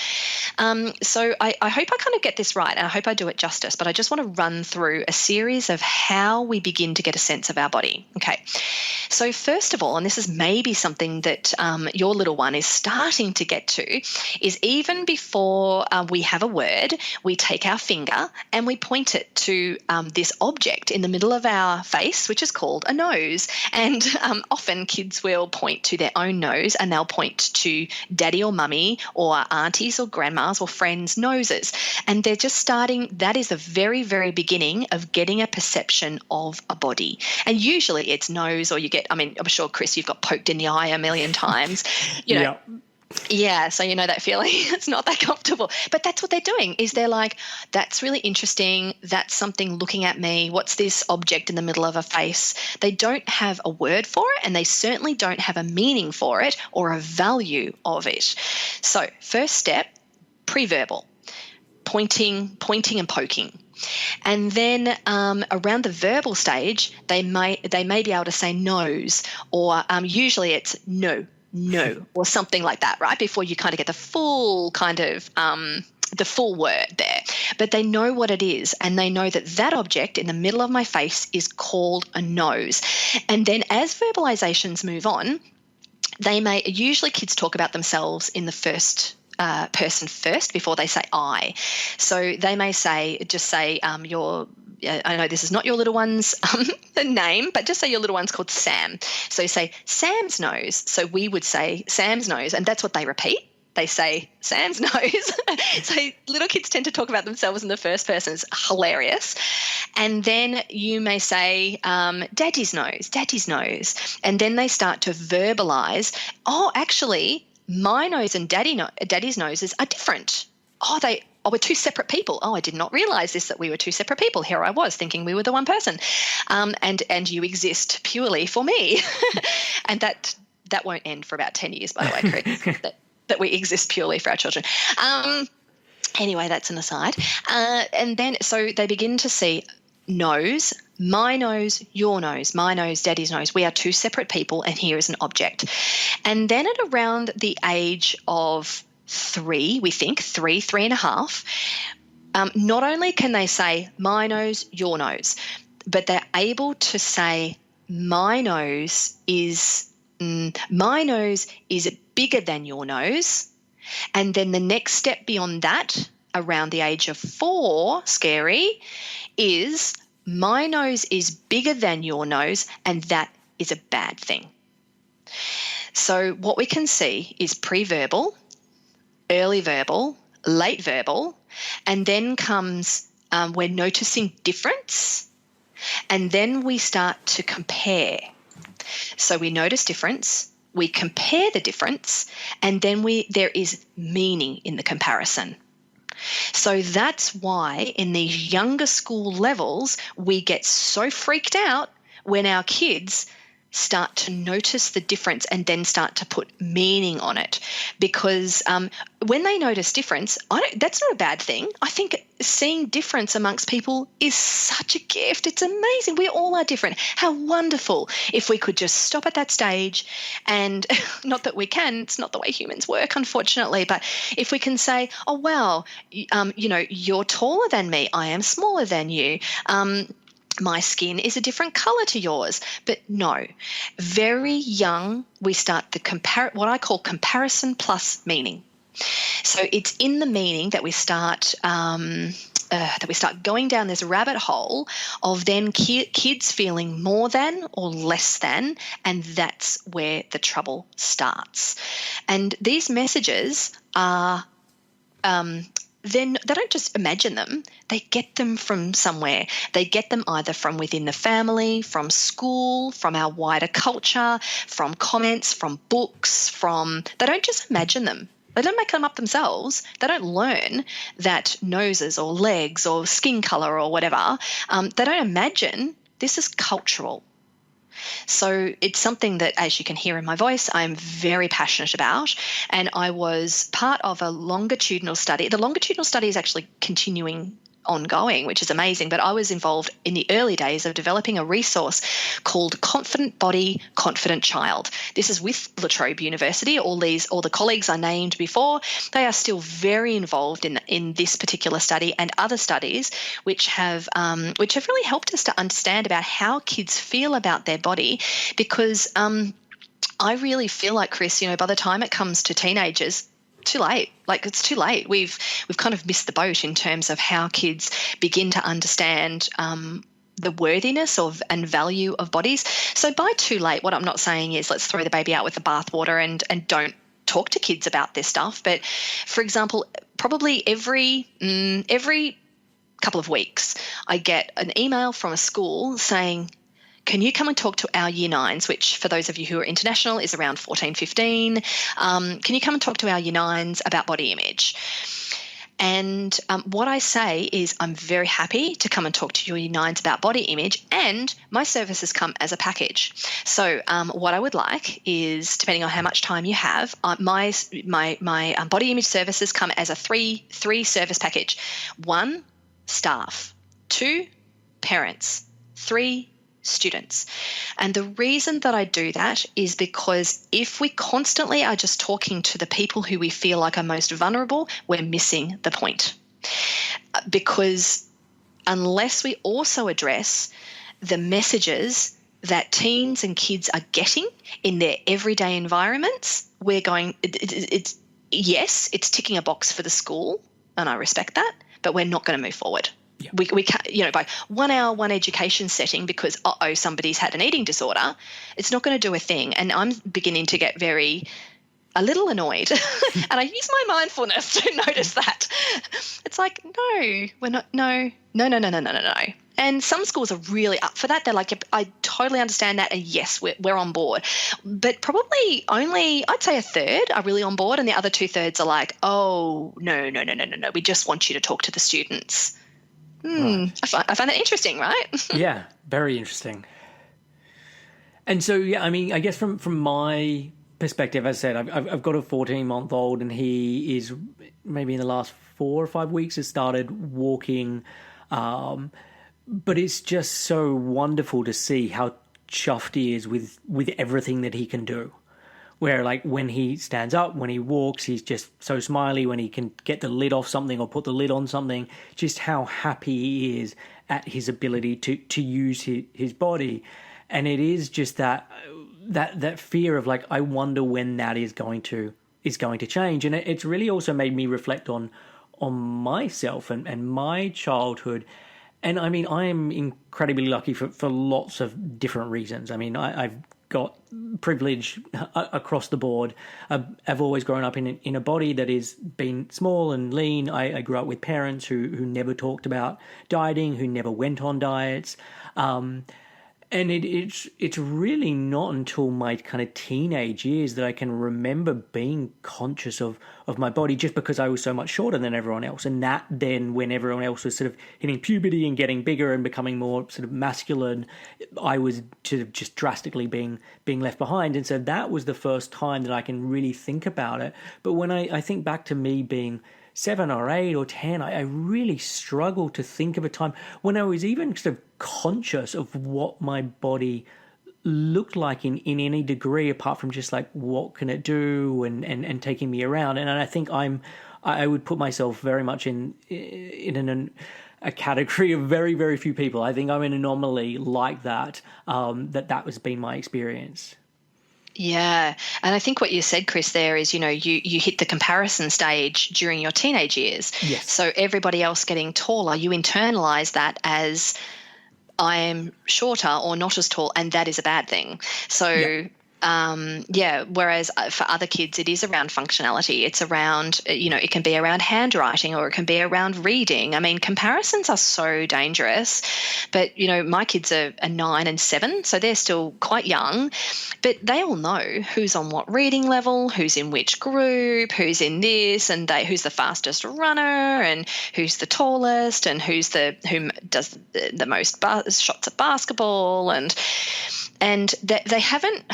So I hope I kind of get this right. And I hope I do it justice, but I just want to run through a series of how we begin to get a sense of our body. Okay, so first of all, and this is maybe something that your little one is starting to get to, is even before we have a word, we take our finger and we point it to this object in the middle of our face, which is called a nose. And often kids will point to their own nose, and they'll point to daddy or mummy or aunties or grandmas or friends' noses. And they're just that is the very, very beginning of getting a perception of a body. And usually it's nose, or I'm sure, Chris, you've got poked in the eye a million times. Yeah. Yeah, so you know that feeling. It's not that comfortable. But that's what they're doing, is they're like, that's really interesting. That's something looking at me. What's this object in the middle of a face? They don't have a word for it, and they certainly don't have a meaning for it or a value of it. So first step, pre-verbal. Pointing and poking. And then around the verbal stage, they may be able to say nose, or usually it's no, or something like that, right? Before you kind of get the full kind of the full word there. But they know what it is, and they know that object in the middle of my face is called a nose. And then as verbalizations move on, usually kids talk about themselves in the first person first before they say I. So they may say I know this is not your little one's name, but just say your little one's called Sam. So say Sam's nose. So we would say Sam's nose, and that's what they repeat. They say Sam's nose. So little kids tend to talk about themselves in the first person. It's hilarious. And then you may say Daddy's nose. And then they start to verbalize, oh, actually, my nose and Daddy's noses are different. We're two separate people. Oh, I did not realize that we were two separate people. Here I was thinking we were the one person. And you exist purely for me. And that won't end for about 10 years, by the way, Chris, that we exist purely for our children. Anyway, that's an aside. And then so they begin to see nose, my nose, your nose, my nose, Daddy's nose. We are two separate people, and here is an object. And then at around the age of 3, we think, 3.5, not only can they say my nose, your nose, but they're able to say my nose is bigger than your nose. And then the next step beyond that, around the age of 4, scary, is my nose is bigger than your nose, and that is a bad thing. So what we can see is pre-verbal, early verbal, late verbal, and then comes we're noticing difference, and then we start to compare. So we notice difference, we compare the difference, and then there is meaning in the comparison. So that's why in these younger school levels, we get so freaked out when our kids start to notice the difference and then start to put meaning on it. Because when they notice difference, that's not a bad thing. I think seeing difference amongst people is such a gift. It's amazing. We all are different. How wonderful if we could just stop at that stage, and not that we can, it's not the way humans work, unfortunately, but if we can say, oh, well, you're taller than me, I am smaller than you, my skin is a different color to yours. But no, very young, we start what I call comparison plus meaning. So it's in the meaning that we start that we start going down this rabbit hole of then kids feeling more than or less than, and that's where the trouble starts. And these messages are then they don't just imagine them, they get them from somewhere. They get them either from within the family, from school, from our wider culture, from comments, from books, they don't just imagine them. They don't make them up themselves. They don't learn that noses or legs or skin colour or whatever. They don't imagine. This is cultural. So it's something that, as you can hear in my voice, I'm very passionate about. And I was part of a longitudinal study. The longitudinal study is actually continuing ongoing, which is amazing. But I was involved in the early days of developing a resource called Confident Body, Confident Child. This is with La Trobe University. All the colleagues I named before, they are still very involved in this particular study and other studies, which have really helped us to understand about how kids feel about their body. Because I really feel like, Chris, by the time it comes to teenagers, too late. Like, it's too late. We've kind of missed the boat in terms of how kids begin to understand the worthiness of and value of bodies. So by too late, what I'm not saying is let's throw the baby out with the bathwater and don't talk to kids about this stuff. But for example, probably every couple of weeks, I get an email from a school saying, can you come and talk to our year 9s, which for those of you who are international is around 14, 15. Can you come and talk to our year 9s about body image? And what I say is I'm very happy to come and talk to your year 9s about body image, and my services come as a package. So what I would like is, depending on how much time you have, my body image services come as a three service package. 1, staff. 2, parents. 3, students. And the reason that I do that is because if we constantly are just talking to the people who we feel like are most vulnerable, we're missing the point. Because unless we also address the messages that teens and kids are getting in their everyday environments, it's ticking a box for the school, and I respect that, but we're not going to move forward. Yeah. We can't, by 1 hour, one education setting because, somebody's had an eating disorder, it's not going to do a thing. And I'm beginning to get a little annoyed. And I use my mindfulness to notice that. It's like, no, we're not, no. And some schools are really up for that. They're like, I totally understand that. And yes, we're on board. But probably only, I'd say, a third are really on board. And the other 2/3 are like, oh, no. We just want you to talk to the students. Right. I find that interesting, right? Yeah, very interesting. And so, I guess from my perspective, as I said, I've got a 14-month-old, and he is maybe in the last 4 or 5 weeks has started walking. But it's just so wonderful to see how chuffed he is with everything that he can do. Where, like, when he stands up, when he walks, he's just so smiley. When he can get the lid off something or put the lid on something, just how happy he is at his ability to use his body. And it is just that fear of, like, I wonder when that is going to change. And it's really also made me reflect on myself and my childhood. And I am incredibly lucky for lots of different reasons. I've got privilege across the board. I've always grown up in a body that has been small and lean. I grew up with parents who never talked about dieting, who never went on diets. And it's really not until my kind of teenage years that I can remember being conscious of my body, just because I was so much shorter than everyone else. And that then, when everyone else was sort of hitting puberty and getting bigger and becoming more sort of masculine, I was sort of just drastically being left behind. And so that was the first time that I can really think about it. But when I think back to me being 7 or 8 or 10, I really struggled to think of a time when I was even sort of conscious of what my body looked like in any degree, apart from just like, what can it do and taking me around. And I think I would put myself very much in a category of very, very few people. I think I'm an anomaly like that, that has been my experience. Yeah. And I think what you said, Chris, there is, you hit the comparison stage during your teenage years. Yes. So everybody else getting taller, you internalize that as I am shorter or not as tall, and that is a bad thing. So, Yep. whereas for other kids, it is around functionality. It's around, it can be around handwriting or it can be around reading. I mean, comparisons are so dangerous. But, my kids are 9 and 7, so they're still quite young. But they all know who's on what reading level, who's in which group, who's in this, and who's the fastest runner, and who's the tallest, and who does the most shots at basketball, and they haven't.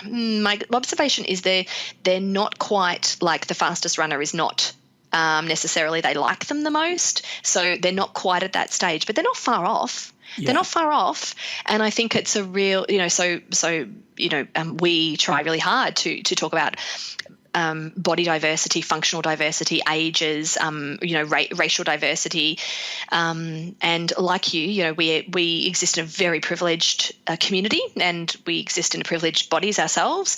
My observation is they're not quite like the fastest runner is not. Necessarily they like them the most, so they're not quite at that stage, but they're not far off. Yeah. They're not far off, and I think it's a real, we try really hard to talk about body diversity, functional diversity, ages, racial diversity, and like we exist in a very privileged community, and we exist in privileged bodies ourselves.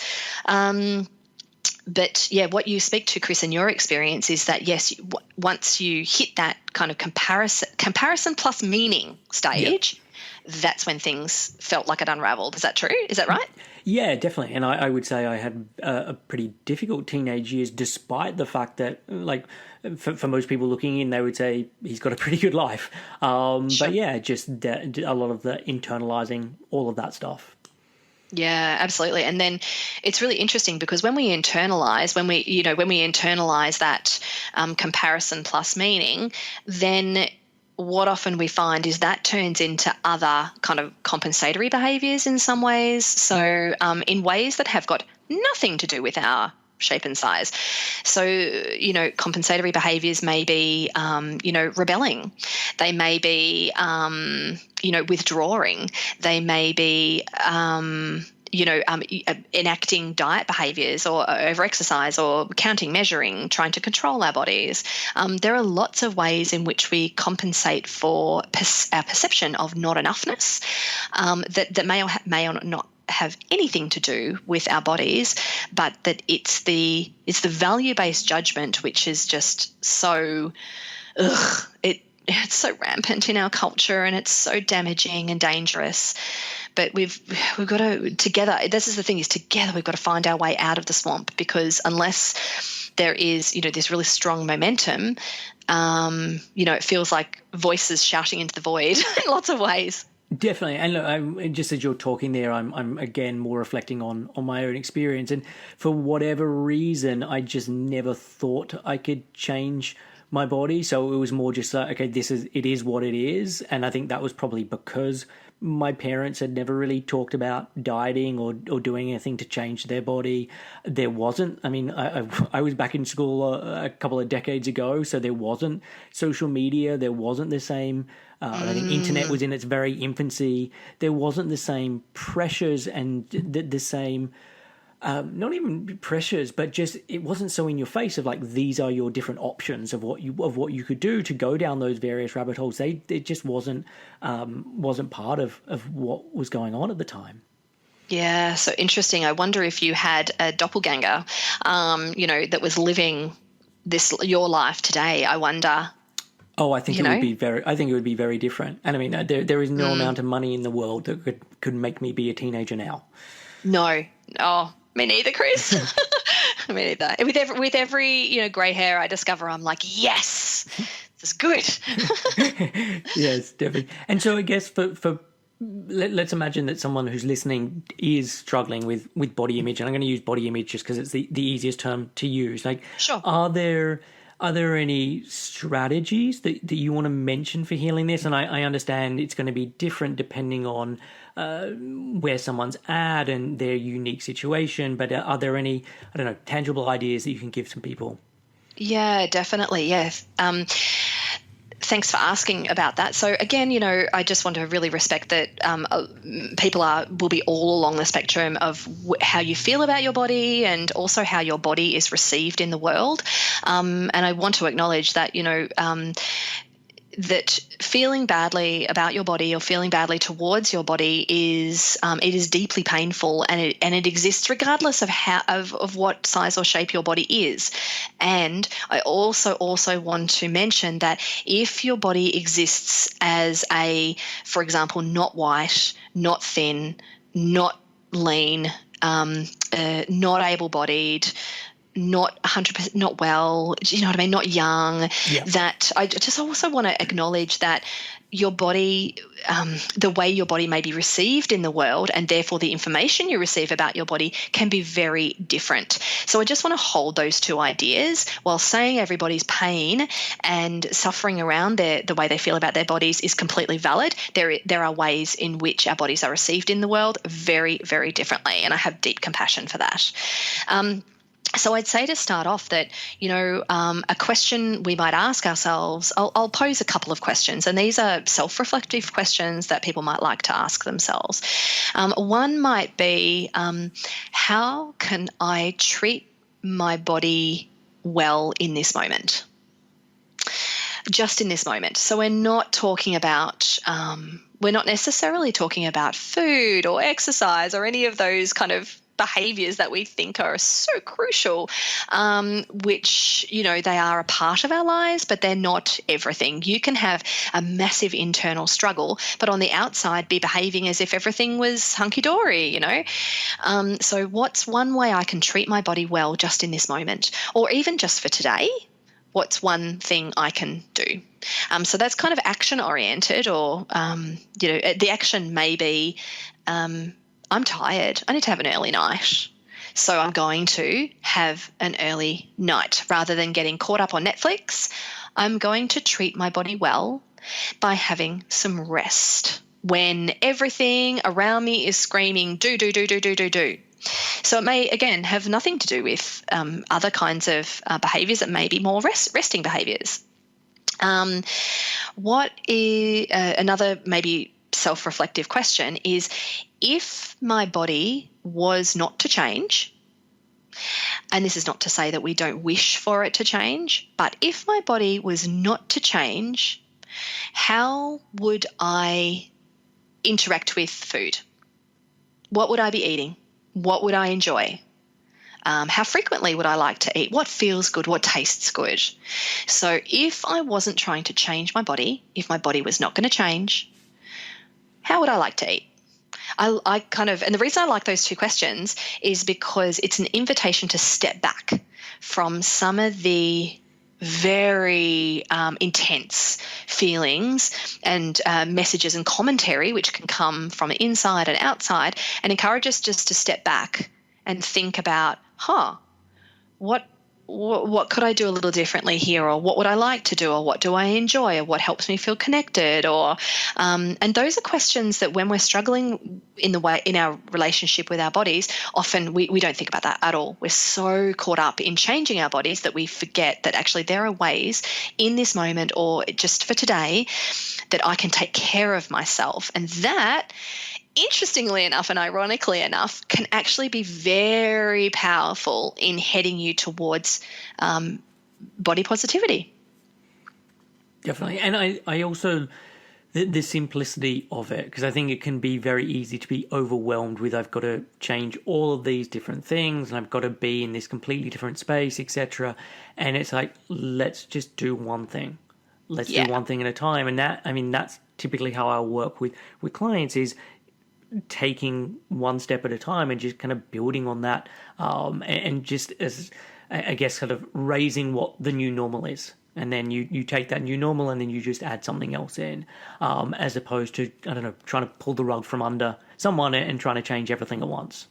But yeah, what you speak to, Chris, in your experience is that yes, once you hit that kind of comparison plus meaning stage, that's when things felt like it unraveled. Is that true? Is that right? Yeah, definitely. And I would say I had a pretty difficult teenage years, despite the fact that, like, for most people looking in, they would say he's got a pretty good life. Sure. But yeah, just a lot of the internalizing, all of that stuff. Yeah, absolutely. And then it's really interesting because when we internalize that comparison plus meaning, then what often we find is that turns into other kind of compensatory behaviors in some ways. So in ways that have got nothing to do with our shape and size. So, compensatory behaviors may be, rebelling. They may be, withdrawing. They may be, enacting diet behaviors or over-exercise or counting, measuring, trying to control our bodies. There are lots of ways in which we compensate for our perception of not enoughness that may or not have anything to do with our bodies, but that it's the value-based judgment which is just so it's so rampant in our culture, and it's so damaging and dangerous. But we've got to together. This is the thing: is together we've got to find our way out of the swamp, because unless there is this really strong momentum, it feels like voices shouting into the void in lots of ways. Definitely. And look, just as you're talking there, I'm again more reflecting on my own experience. And for whatever reason, I just never thought I could change my body. So it was more just like, okay, it is what it is. And I think that was probably because my parents had never really talked about dieting or doing anything to change their body. There wasn't. I mean, I was back in school a couple of decades ago, so there wasn't social media. There wasn't the same. I think internet was in its very infancy. There wasn't the same pressures and the same. Not even pressures, but just it wasn't so in your face of like, these are your different options of what you could do to go down those various rabbit holes. It just wasn't part of what was going on at the time. Yeah, so interesting. I wonder if you had a doppelganger, that was living your life today. I wonder. Oh, I think it would be very different. And I mean, there is no amount of money in the world that could make me be a teenager now. No. Oh, me neither, Chris. Me neither. With every grey hair I discover, I'm like, yes, this is good. Yes, definitely. And so I guess let's imagine that someone who's listening is struggling with body image, and I'm going to use body image just because it's the easiest term to use. Like, sure. Are there any strategies that you want to mention for healing this? And I understand it's going to be different depending on where someone's at and their unique situation, but are there any, tangible ideas that you can give some people? Yeah, definitely. Yes. Thanks for asking about that. So again, I just want to really respect that people will be all along the spectrum of how you feel about your body and also how your body is received in the world. And I want to acknowledge that, that feeling badly about your body or feeling badly towards your body is it is deeply painful, and it exists regardless of what size or shape your body is. And I also want to mention that if your body exists as for example, not white, not thin, not lean, not able-bodied, not 100%, not well, you know what I mean, not young, that I just also want to acknowledge that your body, the way your body may be received in the world, and therefore the information you receive about your body, can be very different. So I just want to hold those two ideas while saying everybody's pain and suffering around the way they feel about their bodies is completely valid. There are ways in which our bodies are received in the world very, very differently, and I have deep compassion for that. So I'd say to start off that, a question we might ask ourselves, I'll pose a couple of questions, and these are self-reflective questions that people might like to ask themselves. One might be, how can I treat my body well in this moment? Just in this moment. So we're not talking about, we're not necessarily talking about food or exercise or any of those kind of behaviours that we think are so crucial, which, they are a part of our lives, but they're not everything. You can have a massive internal struggle, but on the outside be behaving as if everything was hunky-dory, So what's one way I can treat my body well just in this moment, or even just for today? What's one thing I can do? So that's kind of action-oriented, or, the action may be, I'm tired. I need to have an early night. So I'm going to have an early night. Rather than getting caught up on Netflix, I'm going to treat my body well by having some rest when everything around me is screaming, do. So it may, again, have nothing to do with other kinds of behaviours that may be more resting behaviours. What is another maybe self-reflective question is, if my body was not to change, and this is not to say that we don't wish for it to change, but if my body was not to change, how would I interact with food? What would I be eating? What would I enjoy? How frequently would I like to eat? What feels good? What tastes good? So if I wasn't trying to change my body, if my body was not going to change, how would I like to eat? And the reason I like those two questions is because it's an invitation to step back from some of the very intense feelings and messages and commentary which can come from inside and outside, and encourage us just to step back and think about, what could I do a little differently here, or what would I like to do, or what do I enjoy, or what helps me feel connected, or and those are questions that when we're struggling in our relationship with our bodies, often we don't think about that at all. We're so caught up in changing our bodies that we forget that actually there are ways in this moment, or just for today, that I can take care of myself, and that, interestingly enough and ironically enough, can actually be very powerful in heading you towards body positivity. Definitely. And I also, the simplicity of it, because I think it can be very easy to be overwhelmed with, I've got to change all of these different things and I've got to be in this completely different space, etc. And it's like, let's just do one thing. Let's do one thing at a time. And that's typically how I work with clients, is taking one step at a time and just kind of building on that, and just, as I guess, kind of raising what the new normal is. And then you take that new normal and then you just add something else in, as opposed to, trying to pull the rug from under someone and trying to change everything at once.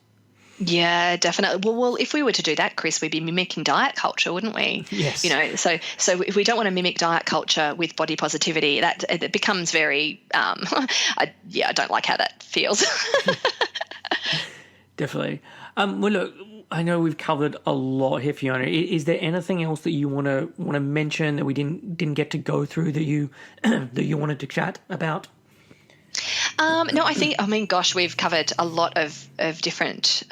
Yeah, definitely. Well, if we were to do that, Chris, we'd be mimicking diet culture, wouldn't we? Yes. So if we don't want to mimic diet culture with body positivity, it becomes very, I don't like how that feels. Definitely. Well, look, I know we've covered a lot here, Fiona. Is there anything else that you want to mention that we didn't get to go through that you that you wanted to chat about? No, I mean, gosh, we've covered a lot of different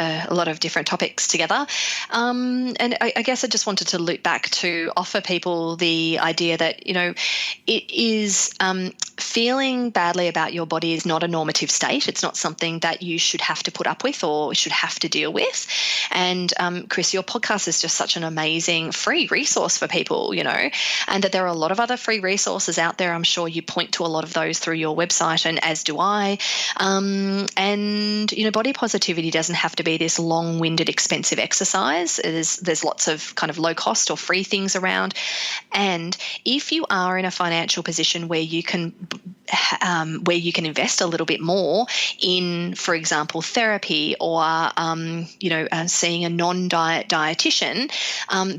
topics together. And I guess I just wanted to loop back to offer people the idea that, it is feeling badly about your body is not a normative state. It's not something that you should have to put up with or should have to deal with. And Chris, your podcast is just such an amazing free resource for people, and that there are a lot of other free resources out there. I'm sure you point to a lot of those through your website, and as do I. And body positivity doesn't have to be this long-winded, expensive exercise. There's lots of kind of low-cost or free things around. And if you are in a financial position where you can invest a little bit more in, for example, therapy or seeing a non-diet dietitian,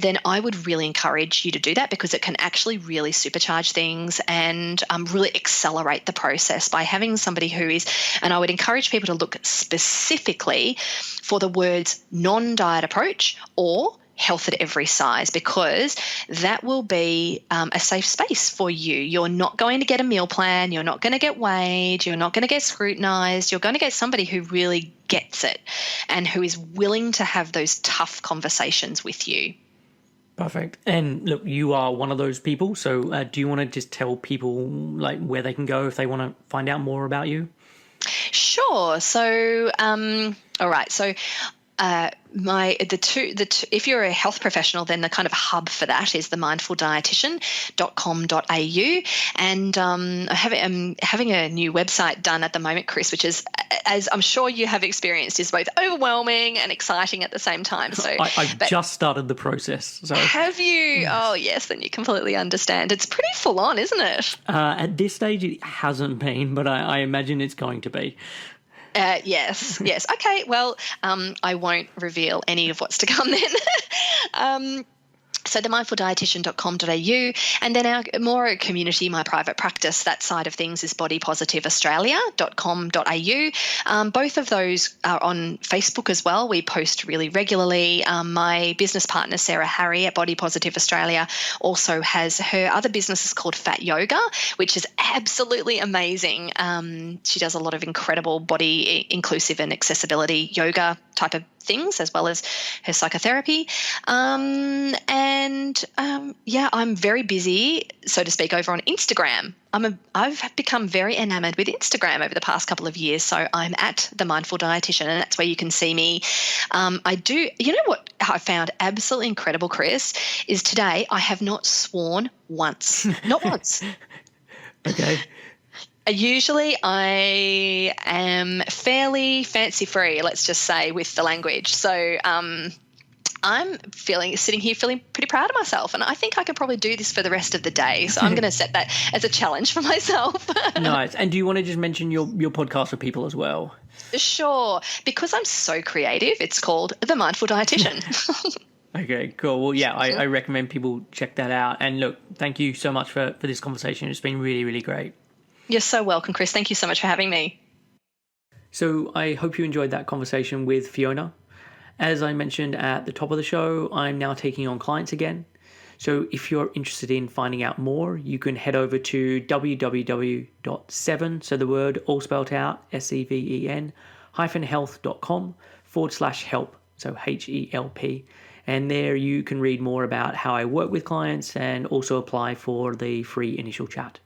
then I would really encourage you to do that, because it can actually really supercharge things and really accelerate the process by having somebody who is, and I would encourage people to look specifically for the words non-diet approach or health at every size, because that will be a safe space for you. You're not going to get a meal plan. You're not going to get weighed. You're not going to get scrutinized. You're going to get somebody who really gets it and who is willing to have those tough conversations with you. Perfect. And look, you are one of those people. So do you want to just tell people like where they can go if they want to find out more about you? Sure. So, all right. So, if you're a health professional, then the kind of hub for that is the mindfuldietitian.com.au, and I'm having a new website done at the moment, Chris, which is, as I'm sure you have experienced, is both overwhelming and exciting at the stage. So I've just started the process. So have you? Yes. Oh yes, then you completely understand. It's pretty full on, isn't it? At this stage, it hasn't been, but I imagine it's going to be. Yes. Okay, well, I won't reveal any of what's to come then. So the mindfuldietitian.com.au, and then our more community, my private practice, that side of things is bodypositiveaustralia.com.au. Both of those are on Facebook as well. We post really regularly. My business partner, Sarah Harry at Body Positive Australia, also has her other business is called Fat Yoga, which is absolutely amazing. She does a lot of incredible body inclusive and accessibility yoga type of things, as well as her psychotherapy. I'm very busy, so to speak, over on Instagram. I've become very enamored with Instagram over the past couple of years. So I'm at The Mindful Dietitian, and that's where you can see me. You know what I found absolutely incredible, Chris, is today I have not sworn once. Not once. Okay. Usually I am fairly fancy-free, let's just say, with the language. So I'm sitting here feeling pretty proud of myself, and I think I can probably do this for the rest of the day. So I'm going to set that as a challenge for myself. Nice. And do you want to just mention your podcast for people as well? Sure. Because I'm so creative, it's called The Mindful Dietitian. Okay, cool. Well, yeah, I recommend people check that out. And look, thank you so much for this conversation. It's been really, really great. You're so welcome, Chris. Thank you so much for having me. So I hope you enjoyed that conversation with Fiona. As I mentioned at the top of the show, I'm now taking on clients again. So if you're interested in finding out more, you can head over to www.7, so the word all spelled out, SEVEN, health.com/help, so HELP. And there you can read more about how I work with clients and also apply for the free initial chat.